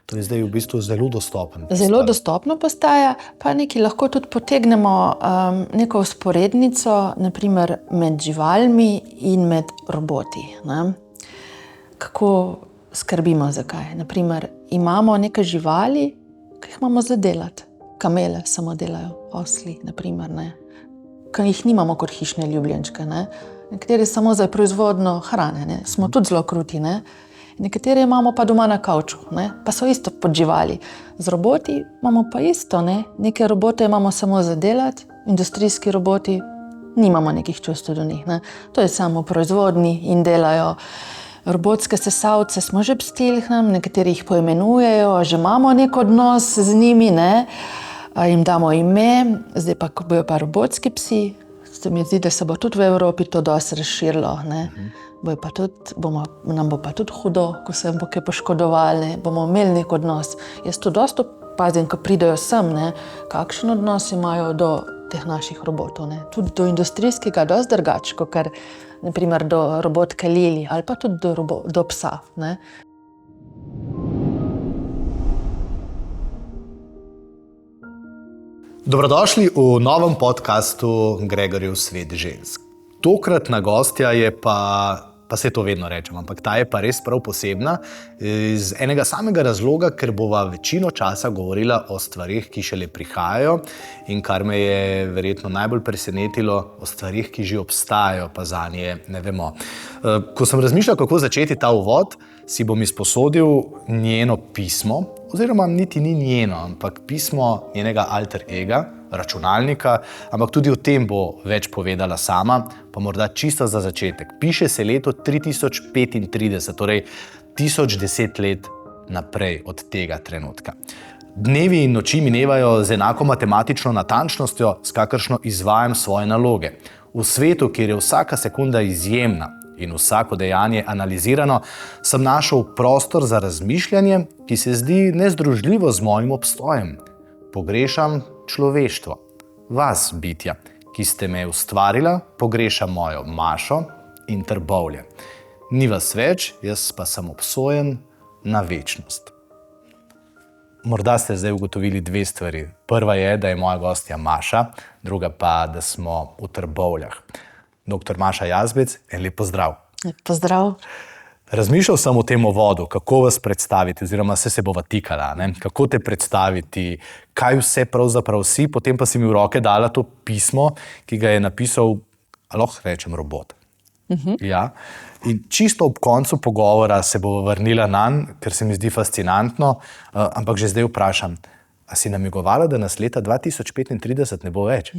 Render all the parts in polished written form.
To je zdaj v bistvu zelo dostopen. Zelo dostopno postaja, pa nekaj lahko tudi potegnemo neko vzporednico, naprimer med živalmi in med roboti. Ne? Kako skrbimo za kaj? Naprimer, imamo neke živali, ki jih imamo za delati. Kamele samo delajo, osli, naprimer, ne? Ki jih nimamo kot hišne ljubljenčke. Ne? Nekateri samo za proizvodno hrane, ne? Smo tudi zelo kruti. Ne? Nekateri imamo pa doma na kavču, ne? Pa so isto pod živali. Z roboti imamo pa isto. Ne? Neke robote imamo samo za delati, industrijski roboti nimamo nekih čustev do njih. Ne? To je samo proizvodni in delajo. Robotske sesalce smo že pstili, nekateri jih poimenujejo, že imamo nek odnos z njimi, ne? Jim damo ime, zdaj pa, ko bojo pa robotski psi, se mi zdi, da se bo tudi v Evropi to dosti razširilo. Ne? Nam bo pa tudi hudo, ko se bo kaj poškodovali, bomo imeli nek odnos. Jaz to dosti opazim, ko pridejo sem, ne? Kakšen odnos imajo do teh naših robotov. Ne? Tudi do industrijskega dosti drugače, kot naprimer do robotke Lili ali pa tudi do psa. Ne? Dobrodošli v novem podcastu Gregorjev svet žensk. Tokratna gostja je pa se to vedno rečem, ampak ta je pa res prav posebna iz enega samega razloga, ker bova večino časa govorila o stvarih, ki šele prihajajo in kar me je verjetno najbolj presenetilo, o stvarih, ki že obstajajo, pa zanje ne vemo. Ko sem razmišljal, kako začeti ta uvod, si bom izposodil njeno pismo, oziroma niti ni njeno, ampak pismo njenega alter ega, računalnika, ampak tudi o tem bo več povedala sama, pa morda čisto za začetek. Piše se leto 3035, torej 1010 let naprej od tega trenutka. Dnevi in noči minevajo z enako matematično natančnostjo, s kakršno izvajam svoje naloge. V svetu, kjer je vsaka sekunda izjemna in vsako dejanje analizirano, sem našel prostor za razmišljanje, ki se zdi nezdružljivo z mojim obstojem. Pogrešam človeštvo, vas, bitja, ki ste me ustvarila, pogrešam mojo Mašo in Trbovlje. Ni vas več, jaz pa sem obsojen na večnost. Morda ste zdaj ugotovili dve stvari. Prva je, da je moja gostja Maša, druga pa, da smo v Trbovljah. Dr. Maša Jazbec, en lep pozdrav. Pozdrav. Razmišljal sem o tem uvodu, kako vas predstaviti, oziroma se bova tikala, ne? Kako te predstaviti, kaj vse pravzaprav si, potem pa si mi v roke dala to pismo, ki ga je napisal, lahko rečem, robot. Ja. In čisto ob koncu pogovora se bova vrnila nanj, ker se mi zdi fascinantno, ampak že zdaj vprašam, a si namigovala, da nas leta 2035 ne bo več?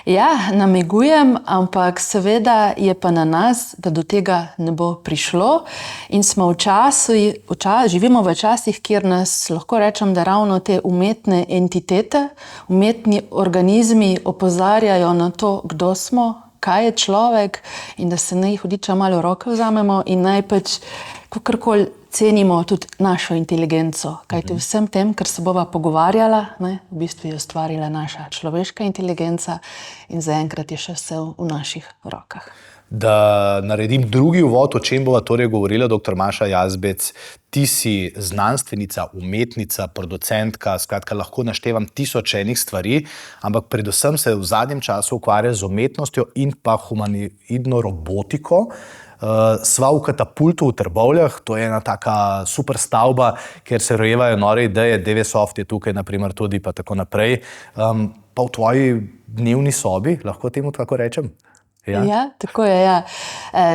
Ja, namigujem, ampak seveda je pa na nas, da do tega ne bo prišlo. In smo živimo v časih, kjer nas, lahko rečem, da ravno te umetne entitete, umetni organizmi opozarjajo na to, kdo smo, kaj je človek in da se naj hudiča malo v roke vzamemo in naj pač kakorkoli cenimo tudi našo inteligenco. Kajti vsem tem, kar se bova pogovarjala, ne, v bistvu je ustvarila naša človeška inteligenca in zaenkrat je še vse v naših rokah. Da naredim drugi uvod, o čem bova torej govorila, dr. Maša Jazbec. Ti si znanstvenica, umetnica, producentka, skratka lahko naštevam tisoč enih stvari, ampak predvsem se v zadnjem času ukvarja z umetnostjo in pa humanoidno robotiko. Sva v Katapultu v Trbovljah, to je ena taka super stavba, kjer se rojevajo nore ideje, DV-Soft je tukaj naprimer tudi pa tako naprej. Pa v tvoji dnevni sobi, lahko temu tako rečem? Ja, tako je, ja.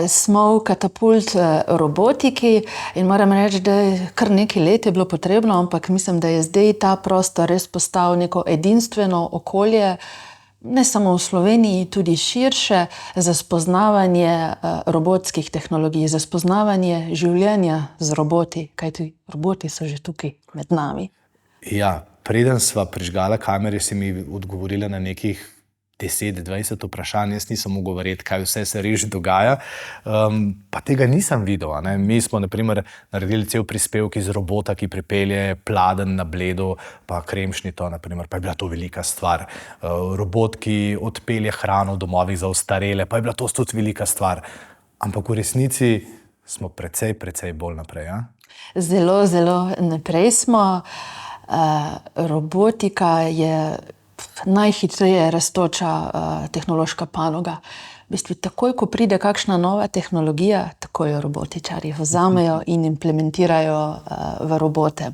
Smo v Katapult robotiki in moram reči, da je kar nekaj let je bilo potrebno, ampak mislim, da je zdaj ta prostor res postal neko edinstveno okolje, ne samo v Sloveniji, tudi širše, za spoznavanje robotskih tehnologij, za spoznavanje življenja z roboti, kajti roboti so že tukaj med nami. Ja, preden sva prižgala kamere, si mi odgovorila na nekih 10-20 vprašanj, jaz nisem mogel verjeti, kaj vse se res dogaja, pa tega nisem videl. Ne? Mi smo, na primer, naredili cel prispevek iz robota, ki pripelje pladenj na Bledu, pa kremšnito, na primer, pa je bila to velika stvar. Robot, ki odpelje hrano v domovih za ostarele, pa je bila to tudi velika stvar. Ampak v resnici smo precej bolj naprej, ja? Zelo, zelo naprej smo. Robotika je najhitreje rastoča tehnološka panoga. V bistvu, takoj, ko pride kakšna nova tehnologija, takoj jo robotičarji vzamejo in implementirajo v robote.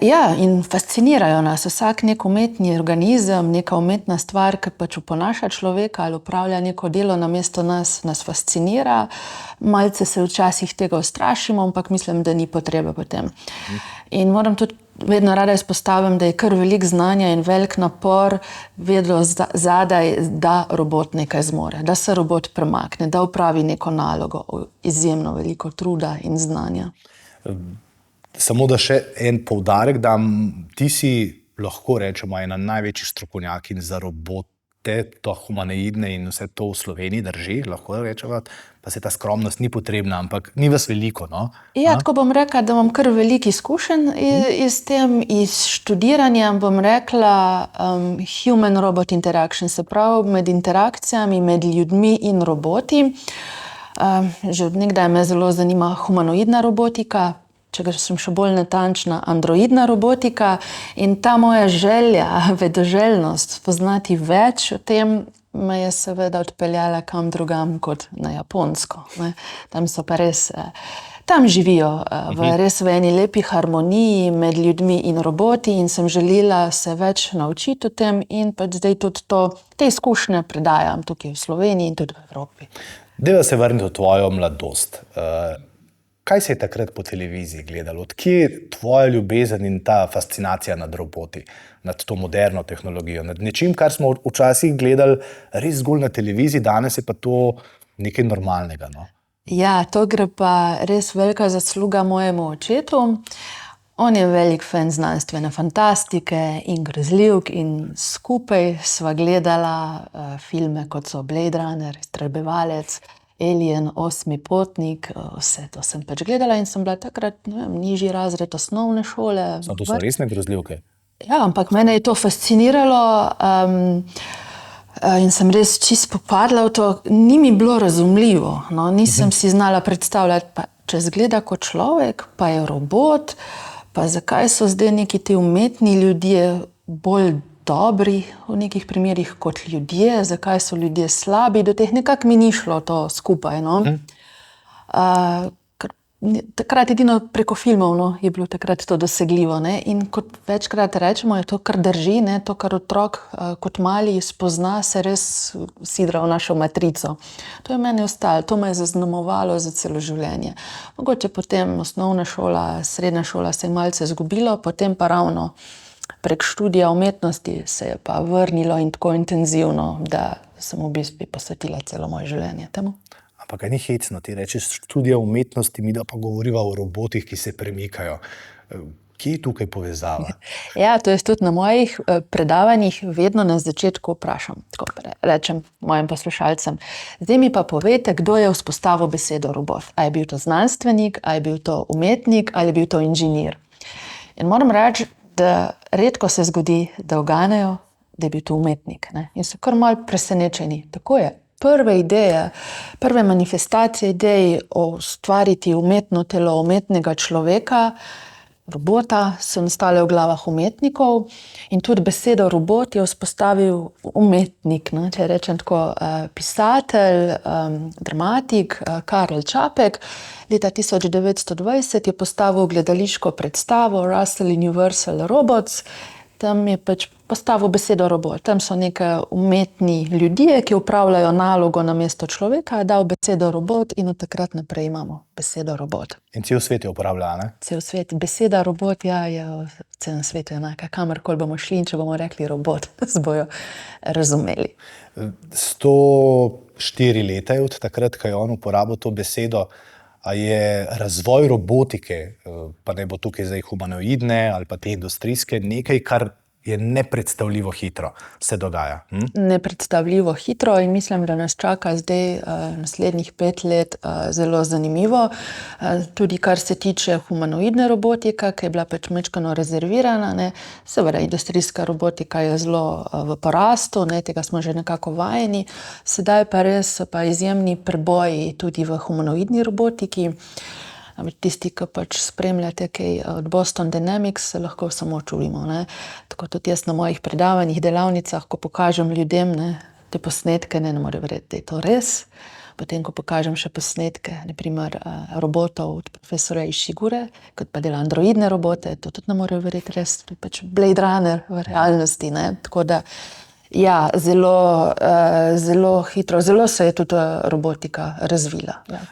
Ja, in fascinirajo nas. Vsak nek umetni organizem, neka umetna stvar, ki pač oponaša človeka ali opravlja neko delo namesto nas, nas fascinira. Malce se včasih tega ustrašimo, ampak mislim, da ni potrebe po tem. In moram tudi vedno rada izpostavim, da je kar veliko znanja in velik napor vedno zadaj, da robot nekaj zmore, da se robot premakne, da opravi neko nalogo, izjemno veliko truda in znanja. Samo da še en poudarek dam, ti si, lahko rečemo, ena največjih strokovnjakinj za robote, to humanoidne in vse to v Sloveniji drži, lahko rečemo, pa se ta skromnost ni potrebna, ampak ni vas veliko, no? Ja, tako bom rekla, da imam kar veliko izkušenj iz tem, iz študiranja, bom rekla, human-robot interaction, se pravi med interakcijami, med ljudmi in roboti. Že od nekdaj me zelo zanima humanoidna robotika, če sem še bolj natančna, androidna robotika, in ta moja želja, vedoželjnost spoznati več o tem me je seveda odpeljala kam drugam kot na Japonsko, ne. Tam so pa res, tam živijo res v eni lepi harmoniji med ljudmi in roboti in sem želela se več naučiti o tem in pač zdaj tudi te izkušnje predajam tukaj v Sloveniji in tudi v Evropi. Dajva se vrniti v tvojo mladost. Kaj se je takrat po televiziji gledalo? Od kje je tvoja ljubezen in ta fascinacija nad roboti, nad to moderno tehnologijo, nad nečim, kar smo včasih gledali res zgolj na televiziji, danes je pa to nekaj normalnega, no? Ja, to gre pa res velika zasluga mojemu očetu. On je velik fan znanstvene fantastike in grozljivk in skupaj sva gledala filme, kot so Blade Runner, Iztrebljevalec, Alien, Osmi potnik, vse to sem pač gledala in sem bila takrat, ne vem, nižji razred osnovne šole. To so resne grozljivke? Ja, ampak mene je to fasciniralo in sem res čisto popadla v to. Ni mi bilo razumljivo, no, nisem si znala predstavljati, pa če zgleda kot človek, pa je robot, pa zakaj so zdaj neki ti umetni ljudje bolj dobri v nekih primerih kot ljudje, zakaj so ljudje slabi, do teh nekako mi ni šlo to skupaj, no. Takrat edino preko filmov, no, je bilo takrat to dosegljivo, ne, in kot večkrat rečemo, je to, kar drži, ne, to, kar otrok kot mali spozna, se res sidra v našo matrico. To je meni ostalo, to me je zaznamovalo za celo življenje. Mogoče potem osnovna šola, srednja šola se je malce izgubilo, potem pa ravno prek študija umetnosti se je pa vrnilo in tako intenzivno, da sem v bistvu posvetila celo moje življenje temu. Ampak kaj ni hecno, ti rečeš študija umetnosti, mi da pa govoriva o robotih, ki se premikajo. Kje je tukaj povezava? Ja, to jaz tudi na mojih predavanjih vedno na začetku vprašam, tako rečem mojim poslušalcem. Zdaj mi pa povejte, kdo je vzpostavil besedo robot. A je bil to znanstvenik, a je bil to umetnik, ali je bil to inženir. In moram reči, da redko se zgodi, da uganejo, da je bil to umetnik, ne? In so kar malo presenečeni. Tako je. Prve ideje, prve manifestacije idej o ustvariti umetno telo umetnega človeka, robota, so nastale v glavah umetnikov in tudi besedo robot je vzpostavil umetnik, ne? Če rečem tako, pisatelj, dramatik Karl Čapek. Leta 1920 je postavil gledališko predstavo Russell Universal Robots. Tam je pač postavil besedo robot. Tam so neke umetni ljudje, ki upravljajo nalogo namesto človeka, je dal besedo robot in od takrat naprej imamo besedo robot. In cel svet je uporablja, ne? Cel svet. Beseda robot, ja, je v celem svetu enaka. Kamorkoli bomo šli in če bomo rekli robot, se bojo razumeli. 104 leta je od takrat, ko je on uporabil to besedo. A je razvoj robotike, pa ne bo tukaj zdaj humanoidne ali pa te industrijske, nekaj, kar je nepredstavljivo hitro se dogaja? Nepredstavljivo hitro in mislim, da nas čaka zdaj naslednjih 5 let zelo zanimivo. Tudi kar se tiče humanoidne robotike, ki je bila pač majčkeno rezervirana, ne. Seveda, industrijska robotika je zelo v porastu, ne, tega smo že nekako vajeni. Sedaj pa res so pa izjemni preboji tudi v humanoidni robotiki. Namreč tisti, ki pač spremljate kaj od Boston Dynamics, se lahko samo čudimo, ne. Tako tudi jaz na mojih predavanjih, delavnicah, ko pokažem ljudem, ne, te posnetke, ne morejo verjeti, da je to res. Potem, ko pokažem še posnetke, na primer robotov od profesorja Ishigure, kot pa dela androidne robote, to tudi ne morejo verjeti res, to je pač Blade Runner v realnosti, ne. Tako da, ja, zelo hitro, zelo se je tudi robotika razvila. Ja.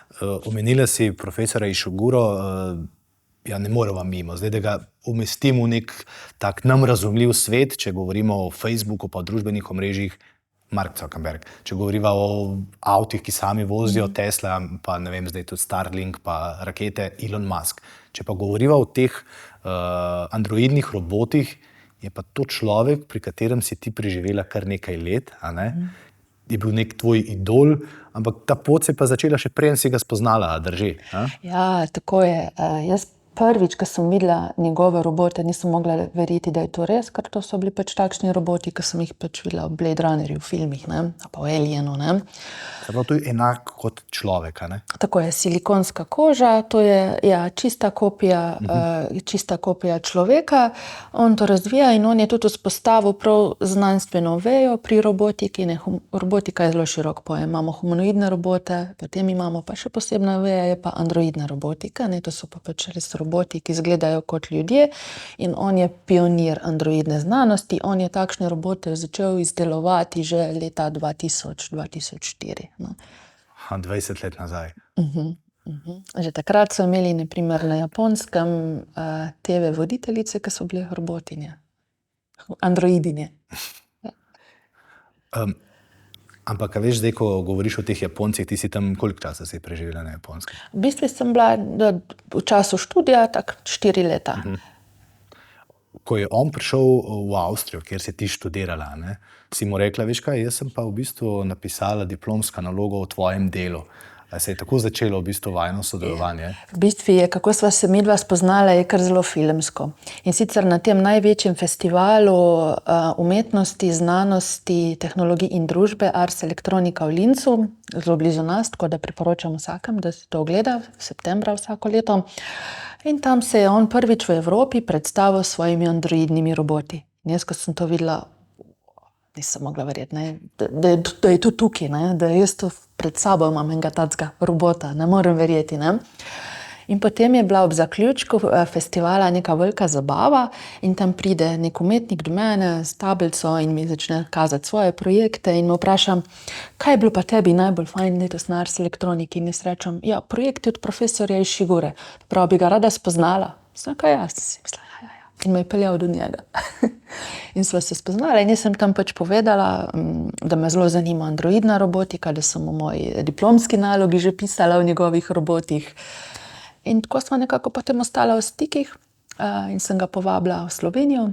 Omenila si profesora Ishiguro, ja, ne moremo mimo. Zdaj, da ga umestimo v nek tak nam razumljiv svet, če govorimo o Facebooku pa o družbenih omrežjih, Mark Zuckerberg. Če govoriva o avtih, ki sami vozijo, Tesla, pa ne vem, zdaj tudi Starlink, pa rakete, Elon Musk. Če pa govoriva o teh androidnih robotih, je pa to človek, pri katerem si ti preživela kar nekaj let, a ne? Je bil nek tvoj idol, ampak ta pot se je pa začela še preden si ga spoznala, drži? A? Ja, tako je. Jaz prvič, ko sem videla njegove robote, nisem mogla verjeti, da je to res, ker to so bili pač takšni roboti, ki sem jih pač videla v Blade Runnerju, v filmih, ne, pa v Alienu, ne. Zapravo to je enak kot človek, a ne? Tako je, silikonska koža, to je, ja, čista kopija človeka. On to razvija in on je tudi vzpostavil prav znanstveno vejo pri robotiki, ne, robotika je zelo širok pojem. Imamo humanoidne robote, potem imamo pa še posebna veja, je pa androidna robotika, ne, to so pa pač res roboti, ki izgledajo kot ljudje, in on je pionir androidne znanosti. On je takšne robote začel izdelovati že leta 2000-2004. No. 20 let nazaj. Že takrat so imeli, na primer, na Japonskem TV voditeljice, ki so bile robotinje. Androidinje. Ampak, a veš, zdaj, ko govoriš o teh Japoncih, ti si tam koliko časa si preživela na Japonskem? V bistvu sem bila v času študija tako 4 leta. Ko je on prišel v Avstrijo, kjer si ti študirala, ne, si mu rekla, veš kaj, jaz sem pa v bistvu napisala diplomsko nalogo o tvojem delu. A se je tako začelo v bistvu vajino sodelovanje? V bistvu je, kako sva se midva spoznala, je kar zelo filmsko. In sicer na tem največjem festivalu umetnosti, znanosti, tehnologij in družbe Ars Electronica v Linzu, zelo blizu nas, tako da priporočam vsakem, da si to ogleda, septembra vsako leto. In tam se je on prvič v Evropi predstavil s svojimi androidnimi roboti. In jaz, ko sem to videla, nisem mogla verjeti, ne, da je to tukaj, ne, da jaz to pred sabo imam enega tacga robota, ne morem verjeti, ne. In potem je bila ob zaključku festivala neka velika zabava in tam pride nek umetnik do mene s tablico in mi začne kazati svoje projekte in me vprašam, kaj je bilo pa tebi najbolj fajn letos na Ars Electronici? In jaz rečem, ja, projekt od profesorja Ishigure, prav bi ga rada spoznala. Sem kaj jaz, si mislila, ja. In me je peljal do njega. In sva se spoznala in jaz sem tam pač povedala, da me zelo zanima androidna robotika, da sem v moji diplomski nalogi že pisala o njegovih robotih. In tako sva nekako potem ostala v stikih in sem ga povabila v Slovenijo,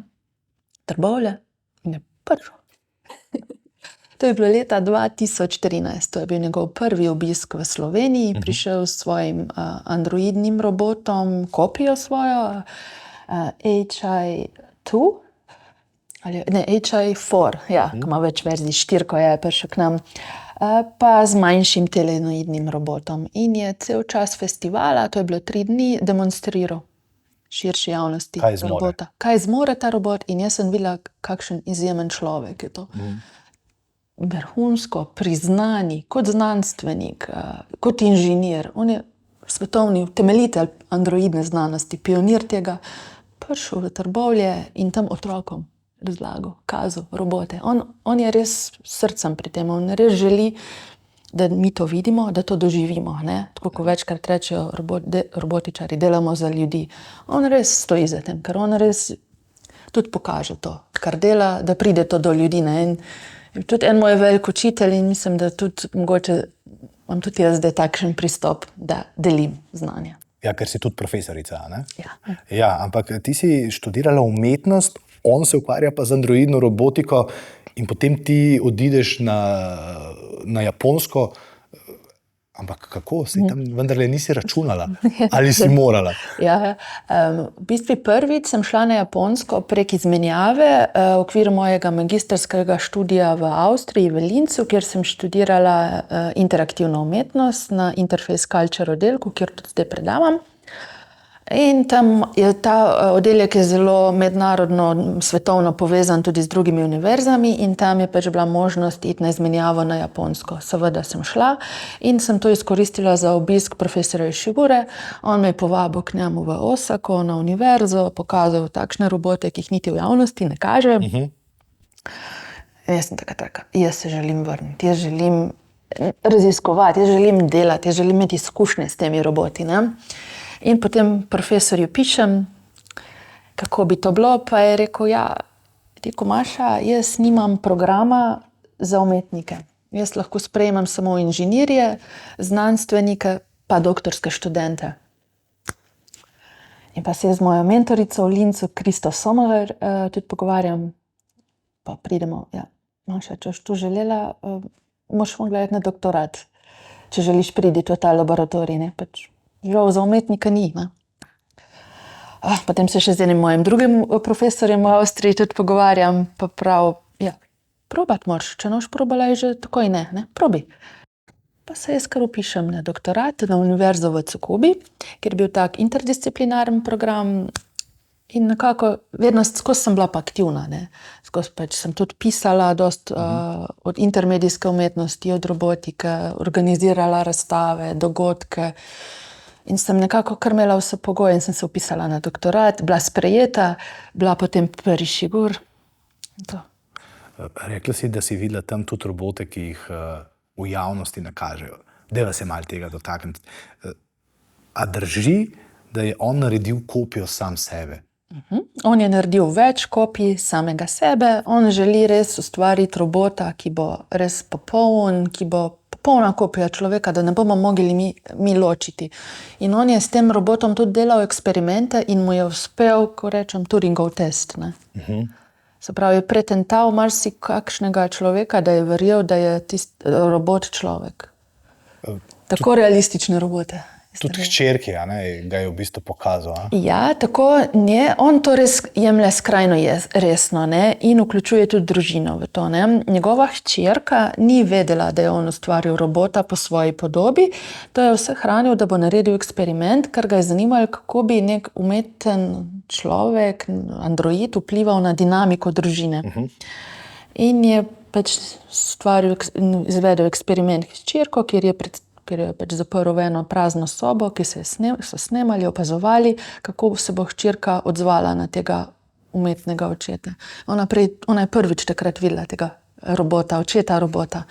Trbovlje, in je prišel. To je bilo leta 2013, to je bil njegov prvi obisk v Sloveniji, prišel s svojim androidnim robotom, kopijo svojo, HI2, ali ne, HI4, ja, ki ima več verzij, 4 je prišel k nam, pa z manjšim telenoidnim robotom. In je cel čas festivala, to je bilo 3 dni, demonstriral širši javnosti robota. Kaj zmore ta robot, in jaz sem videla, kakšen izjemen človek je to. Vrhunsko priznani, kot znanstvenik, kot inženir. On je svetovni utemeljitelj androidne znanosti, pionir tega, prišel v Trbovlje in tam otrokom razlagal, kazal robote. On je res srcem pri tem, on res želi, da mi to vidimo, da to doživimo, ne? Tako kot večkrat rečejo robotičari, delamo za ljudi. On res stoji za tem, ker on res tudi pokaže to, kar dela, da pride to do ljudi, ne? In tudi en moj velik učitelj in mislim, da tudi mogoče imam tudi jaz zdaj takšen pristop, da delim znanje. Ja, ker si tudi profesorica, ne? Ja. Ja, ampak ti si študirala umetnost, on se ukvarja pa z androidno robotiko in potem ti odideš na Japonsko. Ampak kako? Saj tam vendarle nisi računala? Ali si morala? Ja, v bistvu prvič sem šla na Japonsko prek izmenjave v okviru mojega magistrskega študija v Avstriji, v Linzu, kjer sem študirala interaktivno umetnost na Interface Culture oddelku, kjer tudi zdaj predavam. In tam je ta oddelek je zelo mednarodno, svetovno povezan tudi z drugimi univerzami in tam je pač bila možnost iti na izmenjavo na Japonsko. Seveda sem šla in sem to izkoristila za obisk profesorja Ishigure. On me je povabil k njemu v Osako na univerzo, pokazal takšne robote, ki jih niti v javnosti ne kaže. Jaz sem taka, jaz se želim vrniti, jaz želim raziskovati, jaz želim delati, jaz želim imeti izkušnje s temi roboti, ne? In potem profesorju pišem, kako bi to bilo, pa je rekel, ja, Maša, jaz nimam programa za umetnike. Jaz lahko sprejemam samo inženirje, znanstvenike pa doktorske študente. In pa se z mojo mentorico v Linzu, Kristo Sommer, tudi pogovarjam, pa pridemo, ja, Maša, če boš tu želela, moš gledati na doktorat, če želiš priti v ta laboratorij, ne, pač žal za umetnika ni, ne. Potem se še z enim mojim drugim profesorjem v Avstriji tudi pogovarjam, pa prav, ja, probat moraš, če ne boš probala, je že takoj ne, probi. Pa se jaz kar vpišem na doktorat na univerzo v Tsukubi, kjer je bil tak interdisciplinaren program in nekako vedno skozi sem bila pa aktivna, ne. Skozi pač sem tudi pisala dost od intermedijske umetnosti, od robotike, organizirala razstave, dogodke. In sem nekako kar imela vse pogoje in sem se vpisala na doktorat, bila sprejeta, bila potem pri Ishigure. Rekla si, da si videla tam tudi robote, ki jih v javnosti ne kažejo. Dajva se malo tega dotakniti. A drži, da je on naredil kopijo sam sebe? On je naredil več kopij samega sebe, on želi res ustvariti robota, ki bo res popoln, ki bo popolna kopija človeka, da ne bomo mogli mi ločiti. In on je s tem robotom tudi delal eksperimente in mu je uspel, ko rečem, Turingov test, ne. Se pravi, je pretental marsikakšnega človeka, da je verjel, da je tisti robot človek. Tako realistične robote. Tudi hčerki, a ne, ga je v bistvu pokazal, a? Ja, tako, ne, on to res jemlje skrajno resno, ne, in vključuje tudi družino v to, ne. Njegova hčerka ni vedela, da je on ustvaril robota po svoji podobi, to je vse hranil, da bo naredil eksperiment, ker ga je zanimalo, kako bi nek umeten človek, android, vplival na dinamiko družine. In je pač izvedel eksperiment s hčerko, kjer je pač zaprl v eno prazno sobo, ki so snemali, opazovali, kako se bo hčerka odzvala na tega umetnega očeta. Ona je prvič takrat videla tega robota, očeta robota.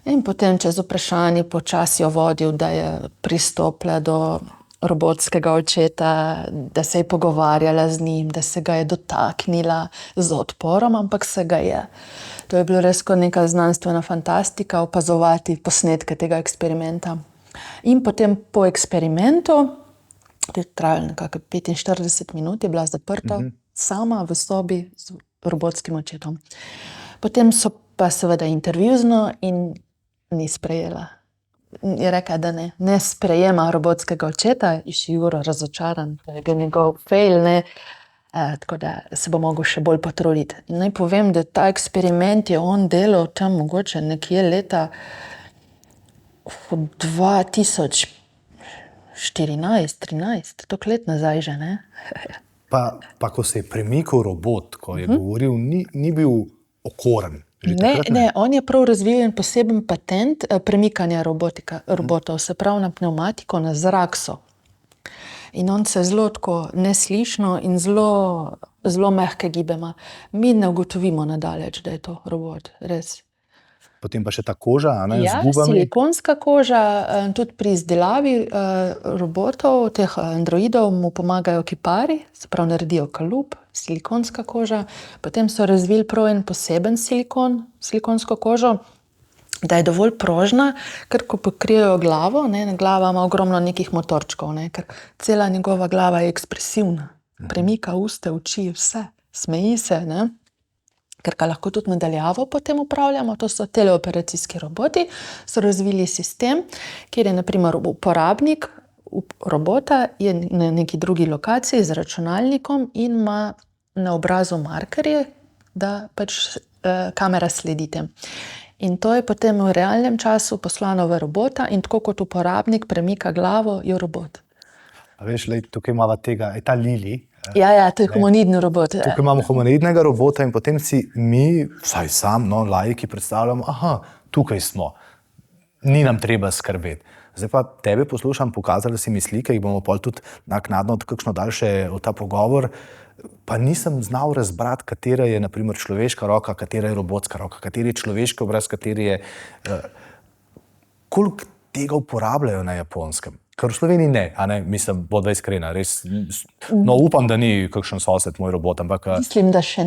In potem čez vprašanje počasi jo vodil, da je pristopila do robotskega očeta, da se je pogovarjala z njim, da se ga je dotaknila z odporom, ampak se ga je. To je bilo res kot neka znanstvena fantastika, opazovati posnetke tega eksperimenta. In potem po eksperimentu, to je trajalo nekako 45 minut, je bila zaprta sama v sobi z robotskim očetom. Potem so pa seveda intervju z njo in ni sprejela. Je rekla, da ne sprejema robotskega očeta, Ishiguro razočaran, da je njegov fail, ne. Tako da se bo mogel še bolj potruditi. In naj povem, da ta eksperiment je on delal tam mogoče nekje leta 2014-13, toliko let nazaj že, ne. Pa ko se je premikal robot, ko je govoril, ni bil okoren. Ne, on je prav razvil en poseben patent premikanja robotov, se pravi na pnevmatiko, na zrakso. In on se zelo tako neslišno in zelo mehke gibe ima. Mi ne ugotovimo nadaleč, da je to robot, res. Potem pa še ta koža, a ne, Ja, z gubami. silikonska koža, tudi pri izdelavi robotov, teh androidov mu pomagajo kipari, se pravi naredijo kalup, silikonska koža. Potem so razvili prav en poseben silikonsko kožo, da je dovolj prožna, ker ko pokrijejo glavo, ne, glava ima ogromno nekih motorčkov, ne, ker cela njegova glava je ekspresivna. Premika uste, oči, vse. Smeji se, ne. Ker ga lahko tudi nadaljavo potem upravljamo, to so teleoperacijski roboti, so razvili sistem, kjer je na primer uporabnik robota je na neki drugi lokaciji z računalnikom in ima na obrazu markerje, da pač kamera sledi tem. In to je potem v realnem času poslano v robota in tako kot uporabnik premika glavo, je robot. A veš, tukaj imamo tega, je ta Lili. Ja, to je humanoidni robot. Tukaj imamo humanoidnega robota in potem si mi, vsaj sam, laiki, predstavljamo, tukaj smo, ni nam treba skrbeti. Zdaj pa tebe poslušam, pokazali si mi slike, jih bomo pol tudi naknadno kakšno daljše v ta pogovor, pa nisem znal razbrati, katera je na primer človeška roka, katera je robotska roka, kateri je človeški obraz, kateri je... Koliko tega uporabljajo na Japonskem? Ker v Sloveniji ne, mislim, bodva iskrena, res, upam, da ni kakšen sosed moj robot, ampak... Mislim, da še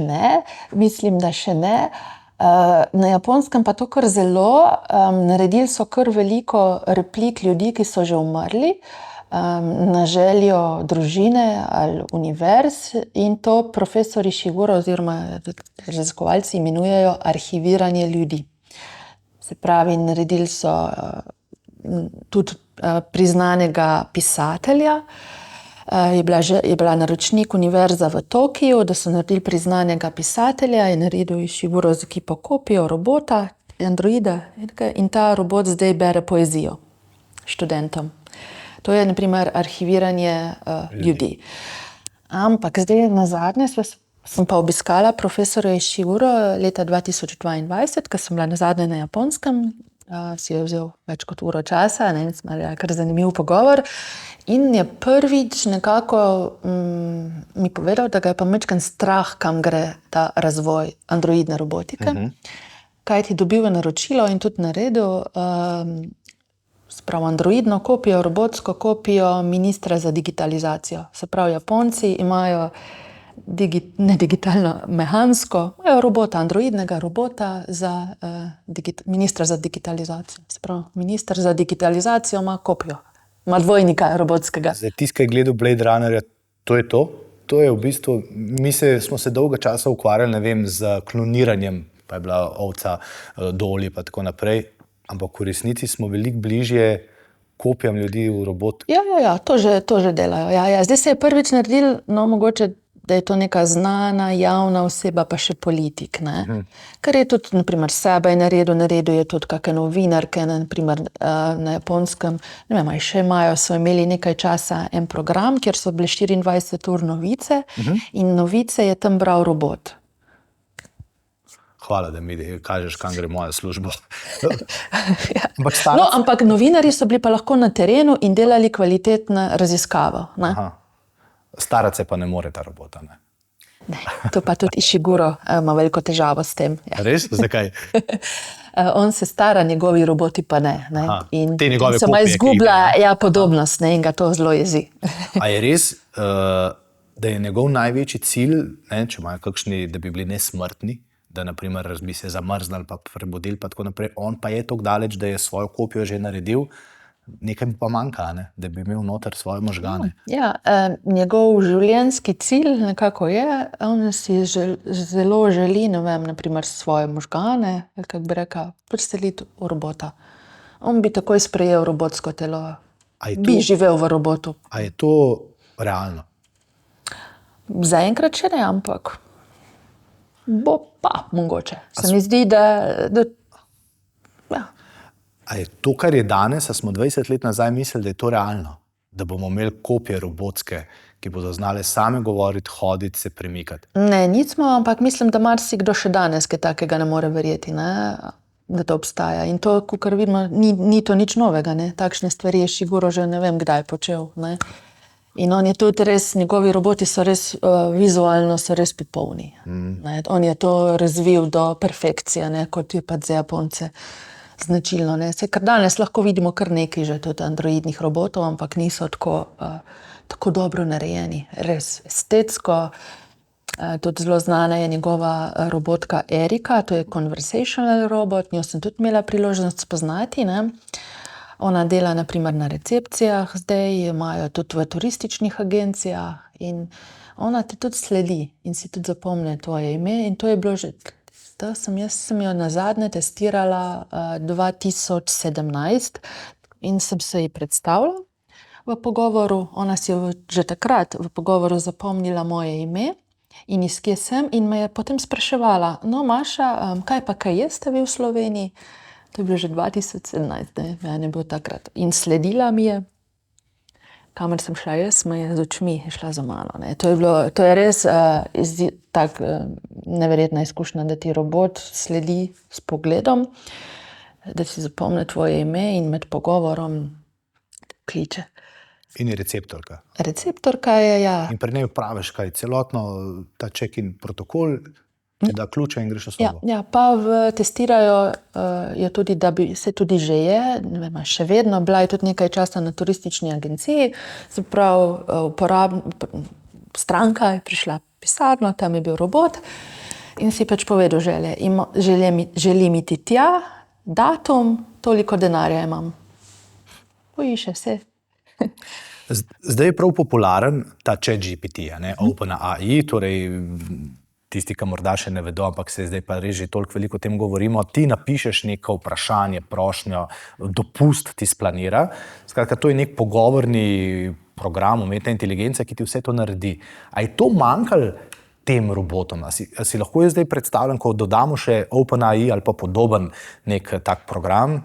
ne. Na Japonskem pa to kar zelo, naredili so kar veliko replik ljudi, ki so že umrli, na željo družine ali univerz, in to profesor Ishiguro oziroma raziskovalci imenujejo arhiviranje ljudi. Se pravi, naredili so tudi priznanega pisatelja, je bila naročnik univerza v Tokiju, da so naredili priznanega pisatelja, je naredil Ishiguro z ekipo kopijo robota, androida, in ta robot zdaj bere poezijo študentom. To je na primer arhiviranje ljudi. Ampak zdaj nazadnje sem pa obiskala profesorja Ishiguro leta 2022, ko sem bila nazadnje na Japonskem, si je vzel več kot uro časa, smo imeli kar zanimiv pogovor, in je prvič nekako mi povedal, da ga je pa majčkeno strah, kam gre ta razvoj androidne robotike. Kaj ti dobil naročilo in tudi naredil, spravo androidno kopijo, robotsko kopijo ministra za digitalizacijo. Se pravi, Japonci imajo ne digitalno, mehansko, imajo robota, androidnega robota za ministra za digitalizacijo. Se pravi, minister za digitalizacijo ima kopijo, ima dvojnika robotskega. Zdaj, tisti, ki je gledal Blade Runnerja, to je to? To je v bistvu, smo se dolgo časa ukvarjali, z kloniranjem, pa je bila ovca Dolly pa tako naprej, ampak v resnici smo veliko bližje kopijam ljudi v robot. Ja, to že delajo. Ja. Zdaj se je prvič naredil, mogoče, da je to neka znana, javna oseba, pa še politik. Ker je tudi, naprimer, sebe je naredil je tudi kakšne novinarke, naprimer na Japonskem, ne vem, še imajo, so imeli nekaj časa en program, kjer so bile 24 ur novice, in novice je tam bral robot. Hvala, da mi kažeš, kam gre moja služba. Ampak novinarji so bili pa lahko na terenu in delali kvalitetno raziskavo. Starac se pa ne more ta robota, ne? Ne, to pa tudi Ishiguro ima veliko težavo s tem. Res? Zakaj? On se stara, njegovi roboti pa ne. In te njegove se ima izgublja podobnost, in ga to zelo jezi. A je res, da je njegov največji cilj, če imajo kakšni, da bi bili nesmrtni, da naprimer bi se zamrznili pa prebudili pa tako naprej, on pa je tako daleč, da je svojo kopijo že naredil, nekaj pa manjka, da bi imel noter svoje možgane. Ja, njegov življenjski cilj nekako je, on si zelo želi, ne vem, naprimer svoje možgane, kako bi rekel, preseliti v robota. On bi takoj sprejel robotsko telo, bi živel v robotu. A je to realno? Zaenkrat še ne, ampak bo pa mogoče. Se mi zdi, da ja. A je to, kar je danes, a smo 20 let nazaj mislili, da je to realno? Da bomo imeli kopije robotske, ki bodo znale same govoriti, hoditi, se premikati? Ne, nismo, ampak mislim, da marsikdo še danes kaj takega ne more verjeti, da to obstaja. In to, kar vidimo, ni to nič novega. Takšne stvari je Ishiguro že ne vem kdaj počel. In on je tudi res, njegovi roboti so res vizualno so res popolni. On je to razvil do perfekcije, kot je pa za Japonce značilno. Ker danes lahko vidimo kar nekaj že tudi androidnih robotov, ampak niso tako dobro narejeni. Res estetsko. Tudi zelo znana je njegova robotka Erika, to je conversational robot, njo sem tudi imela priložnost spoznati. Ona dela naprimer na recepcijah zdaj, imajo tudi v turističnih agencijah in ona te tudi sledi in si tudi zapomne tvoje ime. In to je bilo že, jaz sem jo nazadnje testirala 2017 in sem se ji predstavila v pogovoru. Ona si je že takrat v pogovoru zapomnila moje ime in iz kje sem in me je potem spraševala, Maša, kaj jeste vi v Sloveniji? To je bilo že 2017, meni je bilo takrat. In sledila mi je. kamor sem šla jaz, me je z očmi šla za mano. Ne. To je res neverjetna izkušnja, da ti robot sledi s pogledom, da si zapomne tvoje ime in med pogovorom kliče. In je receptorka. Receptorka je, ja. In pri njej praviš, kaj celotno ta check-in protokol, ti da ključe in greš v sobo. Ja, pa testirajo je tudi, da bi se tudi že je, ne vem, še vedno, bila je tudi nekaj časa na turistični agenciji, se pravi, stranka je prišla v pisarno, tam je bil robot in si pač povedal želje. Želim iti tja, datum, toliko denarja imam. Poišče vse. Zdaj je prav popularen ta ChatGPT, OpenAI, torej tisti, ki morda še ne vedo, ampak se zdaj pa res že toliko veliko o tem govorimo, ti napišeš neko vprašanje, prošnjo, dopust ti splanira. Skratka, to je nek pogovorni program umetne inteligence, ki ti vse to naredi. A je to manjkalo tem robotom? A si lahko jaz zdaj predstavljam, ko dodamo še OpenAI ali pa podoben nek tak program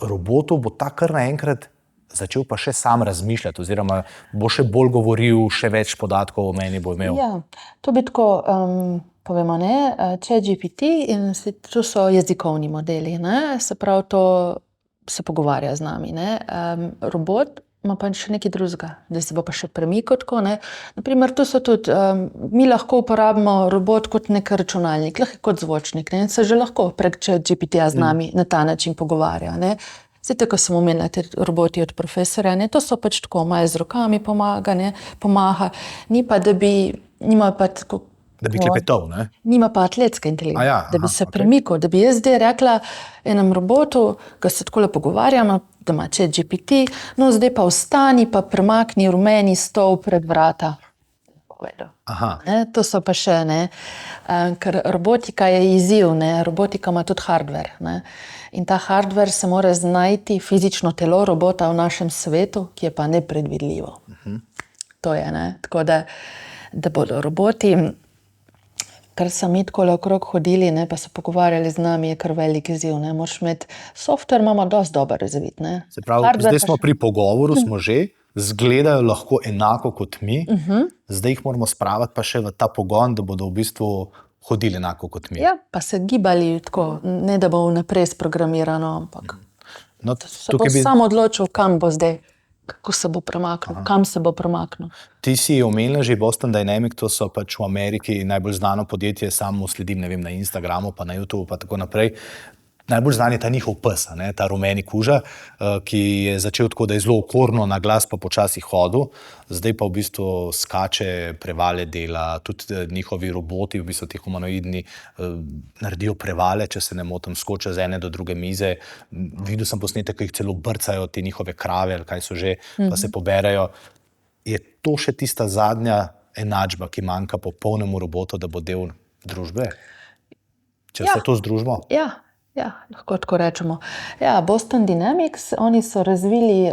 robotov, bo ta kar naenkrat začel pa še sam razmišljati oziroma bo še bolj govoril, še več podatkov o meni bo imel. Ja, to bi tako, povemo, ChatGPT in to so jezikovni modeli, ne? Se pravi, to se pogovarja z nami. Ne? Robot ima pa še nekaj drugega, da se bo pa še premikal tako. Ne? Naprimer, tu so tudi, mi lahko uporabimo robot kot nek računalnik, lahko kot zvočnik, ne? Se že lahko prek ChatGPT-ja z nami na ta način pogovarja. Ne? Zdaj, tako sem omenila, te roboti od profesorja, ne? To so pač tako, malo z rokami pomaga, ni pa, da bi, nima pa tako, da bi klepetal, ne? Nima pa atletske inteligence, Ja, da bi se premikal, da bi jaz zdaj rekla enem robotu, ga se takole pogovarjamo, da ima ChatGPT, no zdaj pa vstani, pa premakni rumeni stol pred vrata. To so pa še, ker robotika je izziv, robotika ima tudi hardware. In ta hardware se mora znajti, fizično telo robota v našem svetu, ki je pa nepredvidljivo. To je, tako da bodo roboti, kar so mi takole okrog hodili, pa so pogovarjali z nami, je kar velik izziv. Moraš imeti, software imamo dosti dober razvit. Se pravi, zdaj smo pri pogovoru, smo že, zgledajo lahko enako kot mi, zdaj jih moramo spraviti pa še v ta pogon, da bodo v bistvu hodili enako kot mi. Ja, pa se gibali tako, ne da bo vnaprej sprogramirano, ampak se bo sam odločil, kam bo zdaj, kako se bo premaknil, kam se bo premaknil. Ti si omenila že Boston Dynamics, to so pač v Ameriki najbolj znano podjetje, samo sledim, ne vem, na Instagramu, pa na YouTubeu, pa tako naprej. Najbolj znan je ta njihov pes, ta rumeni kuža, ki je začel tako, da je zelo okorno, na glas pa počasi hodil, zdaj pa v bistvu skače, prevale dela, tudi njihovi roboti, v bistvu ti humanoidni, naredijo prevale, če se ne motim, skočijo z ene do druge mize. Videl sem posnetek, ko jih celo brcajo te njihove krave, ali kaj so že, pa se poberajo. Je to še tista zadnja enačba, ki manjka popolnemu robotu, da bo del družbe? Če se to združimo? Ja, lahko tako rečemo. Ja, Boston Dynamics, oni so razvili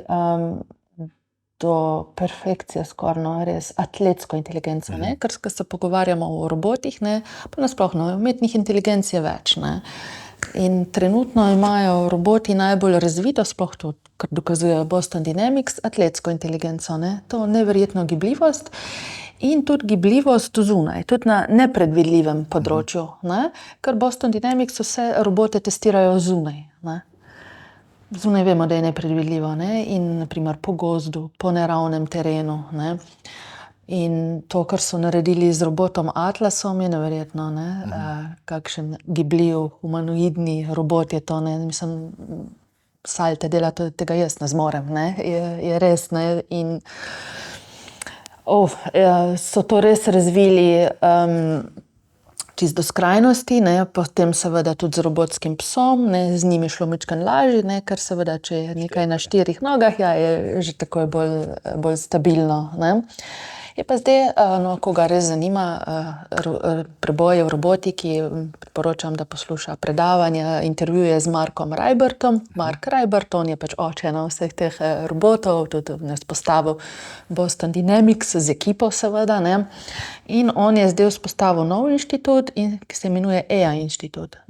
do perfekcije skoraj res atletsko inteligenco, ker se pogovarjamo o robotih, pa nasploh umetnih inteligenc je več. In trenutno imajo roboti najbolj razvito, sploh to, kar dokazuje Boston Dynamics, atletsko inteligenco, to neverjetno gibljivost. In tudi gibljivost zunaj, tudi na nepredvidljivem področju, ker Boston Dynamics vse robote testirajo zunaj. Zunaj vemo, da je nepredvidljivo, in naprimer po gozdu, po neravnem terenu. In to, kar so naredili z robotom Atlasom, je neverjetno. Kakšen gibljiv, humanoidni robot je to. Mislim, salte dela, tega jaz ne zmorem. Je res. In so to res razvili čisto do skrajnosti, potem seveda tudi z robotskim psom, z njim je šlo majčkeno lažje, ker seveda, če je nekaj na 4 nogah, je že takoj bolj stabilno. Je pa zdaj, koga res zanima preboje v robotiki, priporočam, da posluša predavanja, intervjuje z Markom Reibertom. Mark Reibert, on je pač oče vseh teh robotov, tudi vzpostavil Boston Dynamics z ekipo seveda. In on je zdaj vzpostavil nov inštitut, ki se imenuje AI inštitut.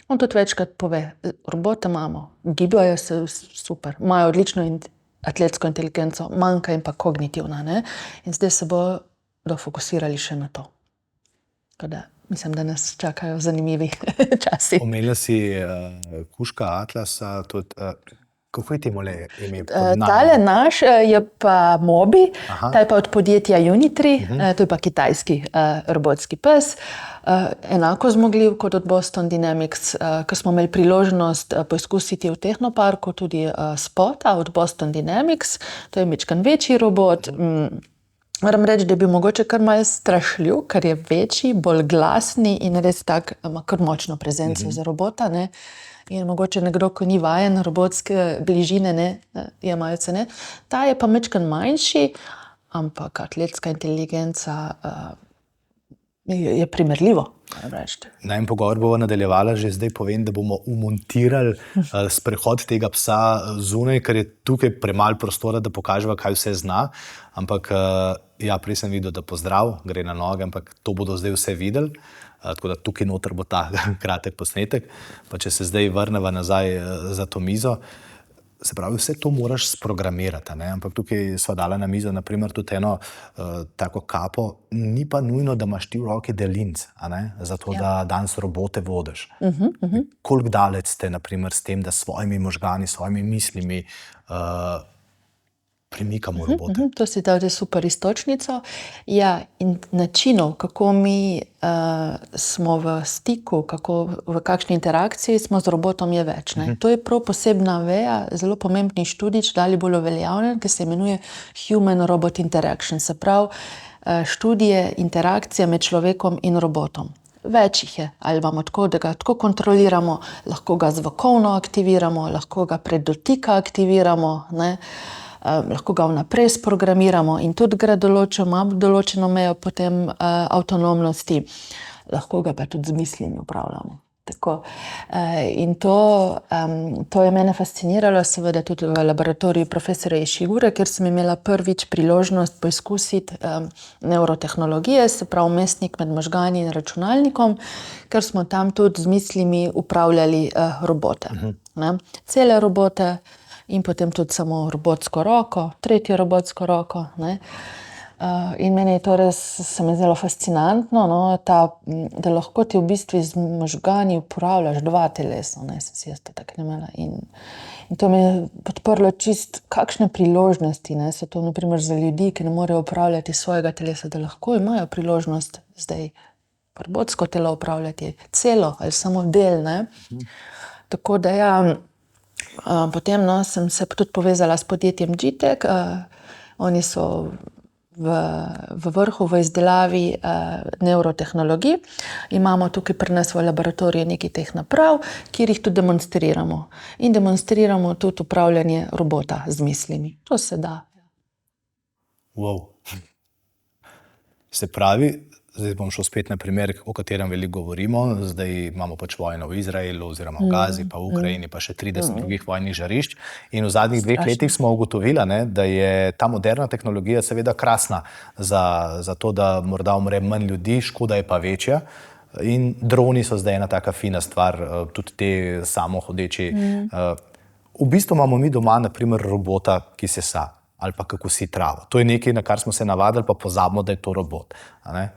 On tudi večkrat pove, robote imamo, gibajo se super, imajo odlično atletsko inteligenco, manjka jim pa kognitivna. Ne? In zdaj se bodo fokusirali še na to. Tako da mislim, da nas čakajo zanimivi časi. Omenila si kužka Atlasa, tudi, kako je temu ime? Tale naš je pa Mobi, ta je pa od podjetja Unitree, to je pa kitajski robotski pes, enako zmogljiv kot od Boston Dynamics, ko smo imeli priložnost poizkusiti v Tehnoparku tudi Spota od Boston Dynamics, to je majčkeno večji robot. Moram reči, da je bil mogoče kar malo strašljiv, ker je večji, bolj glasni in res tak, ima kar močno prezenco za robota, ne. In mogoče nekdo, ko ni vajen robotske bližine, ne, je malce, ne. Ta je pa majčkeno manjši, ampak atletska inteligenca je primerljivo. Najmen pogovor bomo nadaljevala, že zdaj povem, da bomo umontirali sprehod tega psa zunaj, ker je tukaj premalo prostora, da pokaževa, kaj vse zna. Ampak ja, prej sem videl, da pozdrav, gre na noge, ampak to bodo zdaj vse videli. Tako da tukaj noter bo ta kratek posnetek. Pa če se zdaj vrneva nazaj za to mizo, se pravi, vse to moraš sprogramirati, ne? Ampak tukaj sva dala na mizo naprimer tudi eno tako kapo, ni pa nujno, da imaš ti v roki delinc, a ne? Zato, da danes robote vodiš. Koliko daleč ste naprimer s tem, da s svojimi možgani, svojimi mislimi premikamo robote? To si dal super iztočnico. Ja, in načinov, kako mi smo v stiku, v kakšni interakciji smo z robotom, je več. Ne? To je prav posebna veja, zelo pomembni študij, dali bolj uveljavljen, ki se imenuje Human-Robot Interaction, se pravi študije interakcije med človekom in robotom. Več jih je, ali imamo tako, da ga tako kontroliramo, lahko ga zvokovno aktiviramo, lahko ga prek dotika aktiviramo, ne? Lahko ga vnaprej sprogramiramo in tudi gre določeno mejo potem avtonomnosti. Lahko ga pa tudi z mislimi upravljamo. Tako. In to je mene fasciniralo, seveda tudi v laboratoriju profesorja Ishigure, kjer sem imela prvič priložnost poizkusiti neurotehnologije, se pravi vmesnik med možgani in računalnikom, ker smo tam tudi z mislimi upravljali robote. Ne? Cele robote. In potem tudi samo robotsko roko, tretjo robotsko roko, ne. In meni je to res, se mi zdelo fascinantno, no, da lahko ti v bistvu z možgani upravljaš dva telesa, ne, sem si jaz to tako imela. In to mi je podprlo čist, kakšne priložnosti, ne, so to na primer za ljudi, ki ne morejo upravljati svojega telesa, da lahko imajo priložnost zdaj robotsko telo upravljati, celo ali samo del, ne. Tako da ja, potem sem se tudi povezala s podjetjem G-Tech. Oni so v vrhu v izdelavi neurotehnologij. Imamo tukaj pri nas v laboratoriju nekaj teh naprav, kjer jih tudi demonstriramo. In demonstriramo tudi upravljanje robota z mislimi. To se da. Wow. Se pravi, zdaj bom šel spet na primer, o katerem veliko govorimo. Zdaj imamo pač vojno v Izraelu oziroma v Gazi, pa v Ukrajini, pa še 30 drugih vojnih žarišč. In v zadnjih 2 letih smo ugotovili, ne, da je ta moderna tehnologija seveda krasna za to, da morda umre manj ljudi, škoda je pa večja. In droni so zdaj ena taka fina stvar, tudi te samohodeči. V bistvu imamo mi doma na primer robota, ki sesa ali pa kako si travo. To je nekaj, na kar smo se navadili, pa pozabimo, da je to robot. A ne?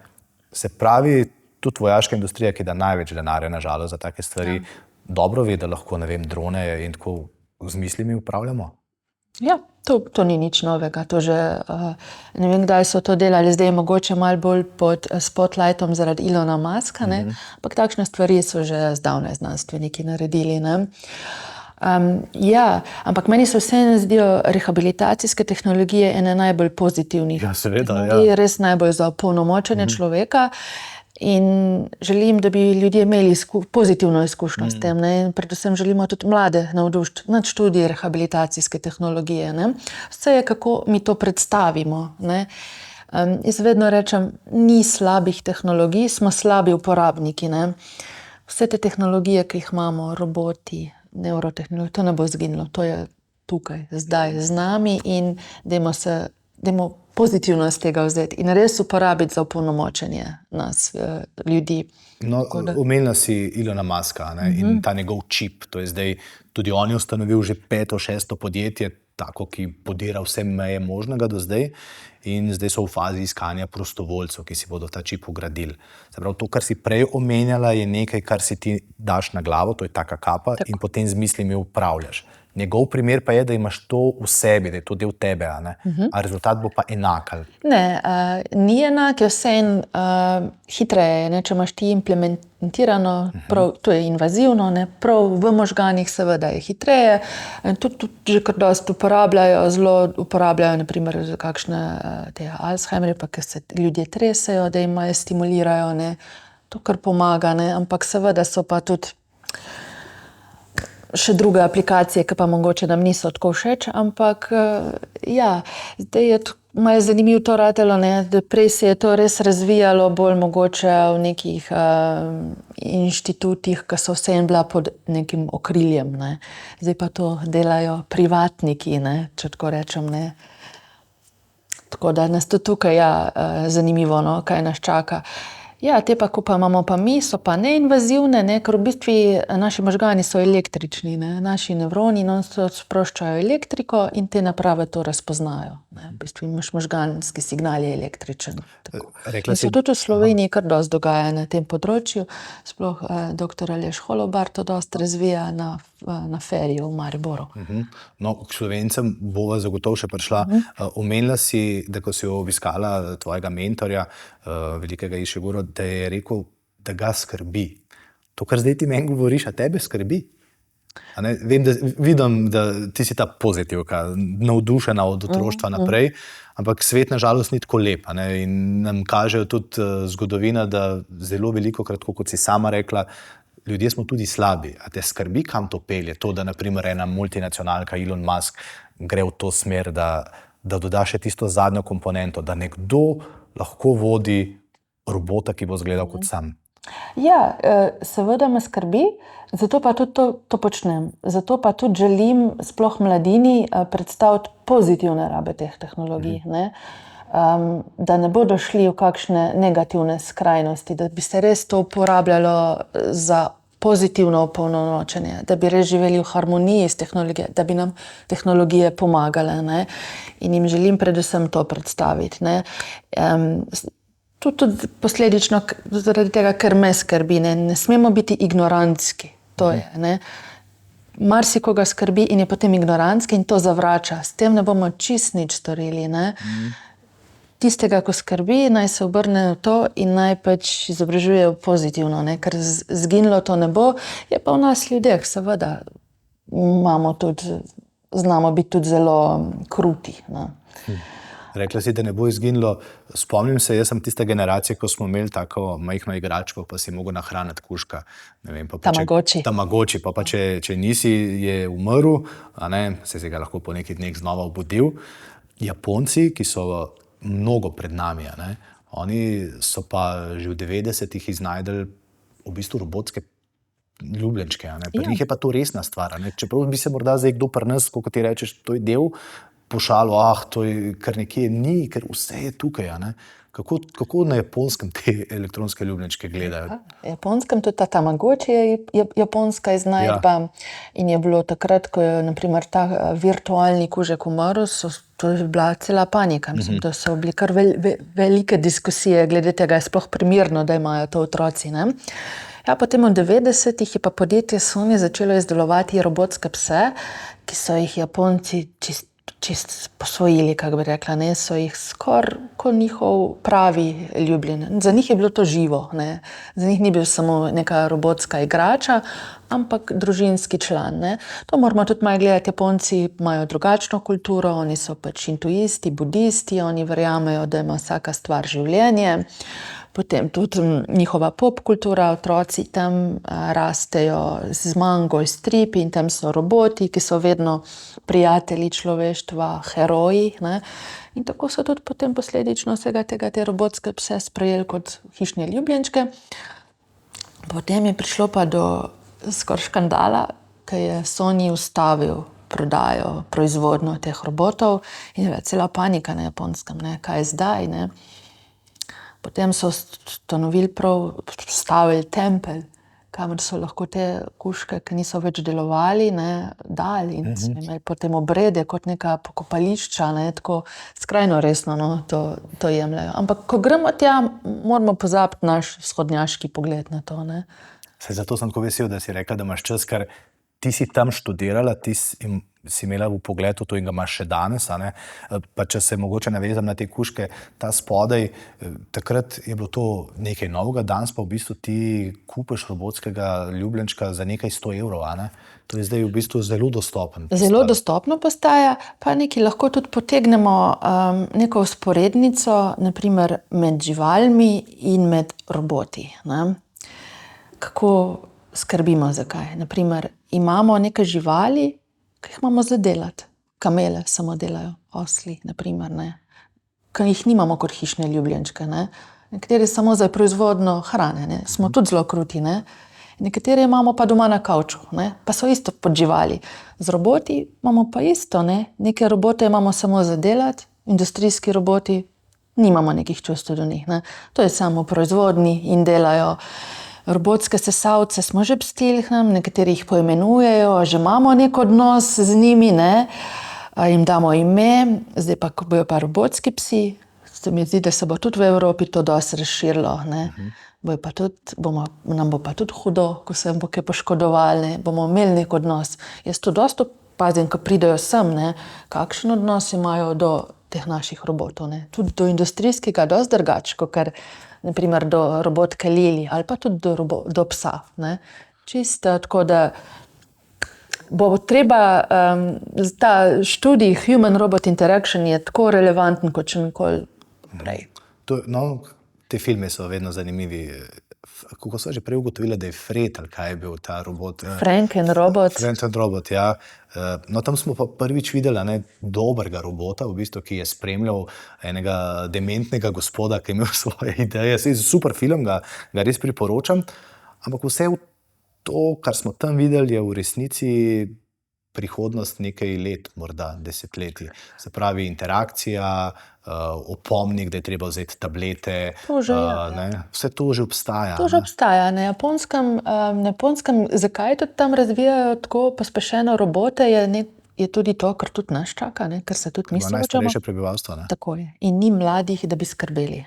Se pravi, tudi vojaška industrija, ki da največ denarja na žalost za take stvari, dobro ve, da lahko, ne vem, drone in tako z mislimi upravljamo. Ja, to ni nič novega. To že, ne vem, kdaj so to delali, zdaj je mogoče malo bolj pod spotlightom zaradi Elona Muska, ne? Ampak takšne stvari so že zdavnaj znanstveniki naredili, ne? Ja, ampak meni se vseeno zdijo rehabilitacijske tehnologije ene najbolj pozitivnih. Ja, seveda, ja. Res najbolj za opolnomočenje človeka in želim, da bi ljudje imeli pozitivno izkušnjo s tem, ne. Predvsem želimo tudi mlade navdušiti nad študij rehabilitacijske tehnologije, ne. Vse je, kako mi to predstavimo, ne. Jaz vedno rečem, ni slabih tehnologij, smo slabi uporabniki, ne. Vse te tehnologije, ki jih imamo, roboti, neurotehnologija, to ne bo izginilo, to je tukaj, zdaj z nami in dajmo pozitivno iz tega vzeti in res uporabiti za opolnomočenje nas, ljudi. No, omenila si Elona Muska, ne, in ta njegov čip, to je zdaj, tudi on je ustanovil že 5., 6. podjetje, tako, ki podira vse meje možnega do zdaj. In zdaj so v fazi iskanja prostovoljcev, ki si bodo ta čip vgradili. Se pravi, to, kar si prej omenjala, je nekaj, kar si ti daš na glavo, to je taka kapa, in potem z mislimi upravljaš. Njegov primer pa je, da imaš to v sebi, da je to del tebe, a ne? A rezultat bo pa enak? Ne, ni enak, je vseeno hitreje, ne? Če imaš ti implementirano, prav, to je invazivno, ne? Prav v možganih seveda je hitreje. Tudi že kar dosti uporabljajo, zelo uporabljajo naprimer za kakšne te Alzheimerje, pa ker se ljudje tresejo, da jim malo stimulirajo, ne? To kar pomaga, ne? Ampak seveda so pa tudi še druge aplikacije, ki pa mogoče nam niso tako všeč, ampak ja, zdaj je malo zanimivo to ratelo, ne, da prej se je to res razvijalo bolj mogoče v nekih inštitutih, ki so vseeno bila pod nekim okriljem, ne. Zdaj pa to delajo privatniki, ne, če tako rečem, ne. Tako da nas tudi tukaj, ja, zanimivo, no, kaj nas čaka. Ja, te pa, ko pa imamo pa mi, so pa neinvazivne, ne, ker v bistvu naši možgani so električni, ne, naši nevroni sproščajo elektriko in te naprave to razpoznajo, ne, v bistvu imaš možganski signal je električen. In se tudi v Sloveniji kar dosti dogaja na tem področju, sploh doktor Aleš Holobar to dosti razvija na feriju v Mariboru. No, k Slovencem bova zagotovo še prišla. Omenila si, da ko si obiskala tvojega mentorja, velikega Išiguro, da je rekel, da ga skrbi. To, kar zdaj ti meni govoriš, a tebe skrbi? A ne? Vidim, da ti si ta pozitivka, navdušena od otroštva naprej, ampak svet na žalost ni tako lep, a ne? In nam kažejo tudi zgodovina, da zelo velikokrat, kot si sama rekla, ljudje smo tudi slabi. A te skrbi, kam to pelje? To, da naprimer ena multinacionalka Elon Musk gre v to smer, da doda še tisto zadnjo komponento, da nekdo lahko vodi robota, ki bo izgledal kot sam. Ja, seveda me skrbi, zato pa tudi to počnem. Zato pa tudi želim sploh mladini predstaviti pozitivne rabe teh tehnologij, ne? Da ne bodo šli v kakšne negativne skrajnosti, da bi se res to uporabljalo za pozitivno opolnomočenje, da bi res živeli v harmoniji s tehnologijo, da bi nam tehnologije pomagale, ne? In jim želim predvsem to predstaviti, ne? Tudi posledično zaradi tega, ker me skrbi, ne smemo biti ignorantski, to je, ne. Marsikoga skrbi in je potem ignorantski in to zavrača. S tem ne bomo čist nič storili, ne. Tistega, ko skrbi, naj se obrne v to in naj pač izobražuje pozitivno, ne, ker zginilo to ne bo, je pa v nas ljudeh, seveda, znamo biti tudi zelo kruti, ne. Rekla si, da ne bo izginilo. Spomnim se, jaz sem tista generacija, ko smo imeli tako majhno igračko, pa si mogel nahraniti kužka. Ne vem, Tamagotchi, pa če nisi, je umrl, a ne, se ga lahko po nekaj dneh znova obudil. Japonci, ki so mnogo pred nami, a ne, oni so pa že v 90-ih iznajdli v bistvu robotske ljubljenčke, a ne. Pri njih je pa to resna stvar, a ne. Čeprav bi se morda zdaj kdo pri nas, kot ti rečeš, to je del, pošalo, to je kar nekje ni, ker vse je tukaj, a ne. Kako na Japonskem te elektronske ljubljenčke gledajo? Na Japonskem tudi ta Tamagotchi je japonska iznajdba in je bilo takrat, ko je na primer ta virtualni kužek umrl, to je bila cela panika. Mislim, da so bili kar velike diskusije glede tega, je sploh primerno, da imajo to otroci, ne. Ja, potem v 90-ih je pa podjetje Sony začelo izdelovati robotske pse, ki so jih Japonci čist posvojili, kako bi rekla, ne, so jih skoraj kot njihov pravi ljubljen. Za njih je bilo to živo, ne. Za njih ni bil samo neka robotska igrača, ampak družinski član, ne. To moramo tudi malo gledati, Japonci imajo drugačno kulturo, oni so pač šintoisti, budisti, oni verjamejo, da ima vsaka stvar življenje. Potem tudi njihova pop kultura, otroci tam rastejo z mango, stripi in tam so roboti, ki so vedno prijatelji človeštva, heroji, ne. In tako so tudi potem posledično vsega tega te robotske pse sprejeli kot hišne ljubljenčke. Potem je prišlo pa do skoraj škandala, ko je Sony ustavil prodajo, proizvodnjo teh robotov in je bila cela panika na Japonskem, ne, kaj je zdaj, ne. Potem so ustanovili stavili tempelj kamor so lahko te kužke, ki niso več delovali, dali in so imeli potem obrede kot neka pokopališča, tako skrajno resno to jemljajo. Ampak ko gremo tja, moramo pozabiti naš vzhodnjaški pogled na to. Zato sem tako vesel, da si rekla, da imaš čas, ker ti si tam študirala, ti si imela v pogledu to in ga imaš še danes. Pa če se mogoče navezam na te kužke, ta spodaj, takrat je bilo to nekaj novega, danes pa v bistvu ti kupiš robotskega ljubljenčka za nekaj 100 evrov. To je zdaj v bistvu zelo dostopen. Zelo dostopno postaja, pa nekaj lahko tudi potegnemo neko vzporednico, naprimer med živalmi in med roboti. Kako skrbimo za kaj? Naprimer, imamo neke živali, ki jih imamo za delati. Kamele samo delajo, osli, naprimer, ki jih nimamo kot hišne ljubljenčke. Nekateri samo za proizvodno hrane, smo tudi zelo kruti. Nekateri imamo pa doma na kavču, pa so isto pod živali. Z roboti imamo pa isto, neke robote imamo samo za delati, industrijski roboti, nimamo nekih čustev do njih. To je samo proizvodni in delajo. Robotske sesalce smo že pstili, nekateri jih poimenujejo, že imamo nek odnos z njimi, jim damo ime, zdaj pa, ko bojo pa robotski psi, se mi zdi, da se bo tudi v Evropi to dosti razširilo. Nam bo pa tudi hudo, ko se bo kaj poškodovali, bomo imeli nek odnos. Jaz to dosti opazim, ko pridejo sem, kakšen odnos imajo do teh naših robotov. Tudi do industrijskega dosti drugače, kot naprimer do robotke Lili ali pa tudi do psa. Čisto tako, da bo treba, ta študij Human-Robot Interaction je tako relevanten, kot še nikoli prej. Te filme so vedno zanimivi. Kako so že prej ugotovila, da je Fred, ali kaj je bil ta robot? Frankenrobot. Frankenrobot, ja. Tam smo pa prvič videli dobrega robota, v bistvu, ki je spremljal enega dementnega gospoda, ki je imel svoje ideje. Super film, ga res priporočam. Ampak vse to, kar smo tam videli, je v resnici prihodnost nekaj let, morda desetletij. Se pravi, interakcija, opomnik, da je treba vzeti tablete. Vse to že obstaja. To že obstaja. Na Japonskem, zakaj tudi tam razvijajo tako pospešeno robote, je tudi to, kar tudi nas čaka, ker se tudi mi soočamo. Najstarejše prebivalstvo. Tako je. In ni mladih, da bi skrbeli.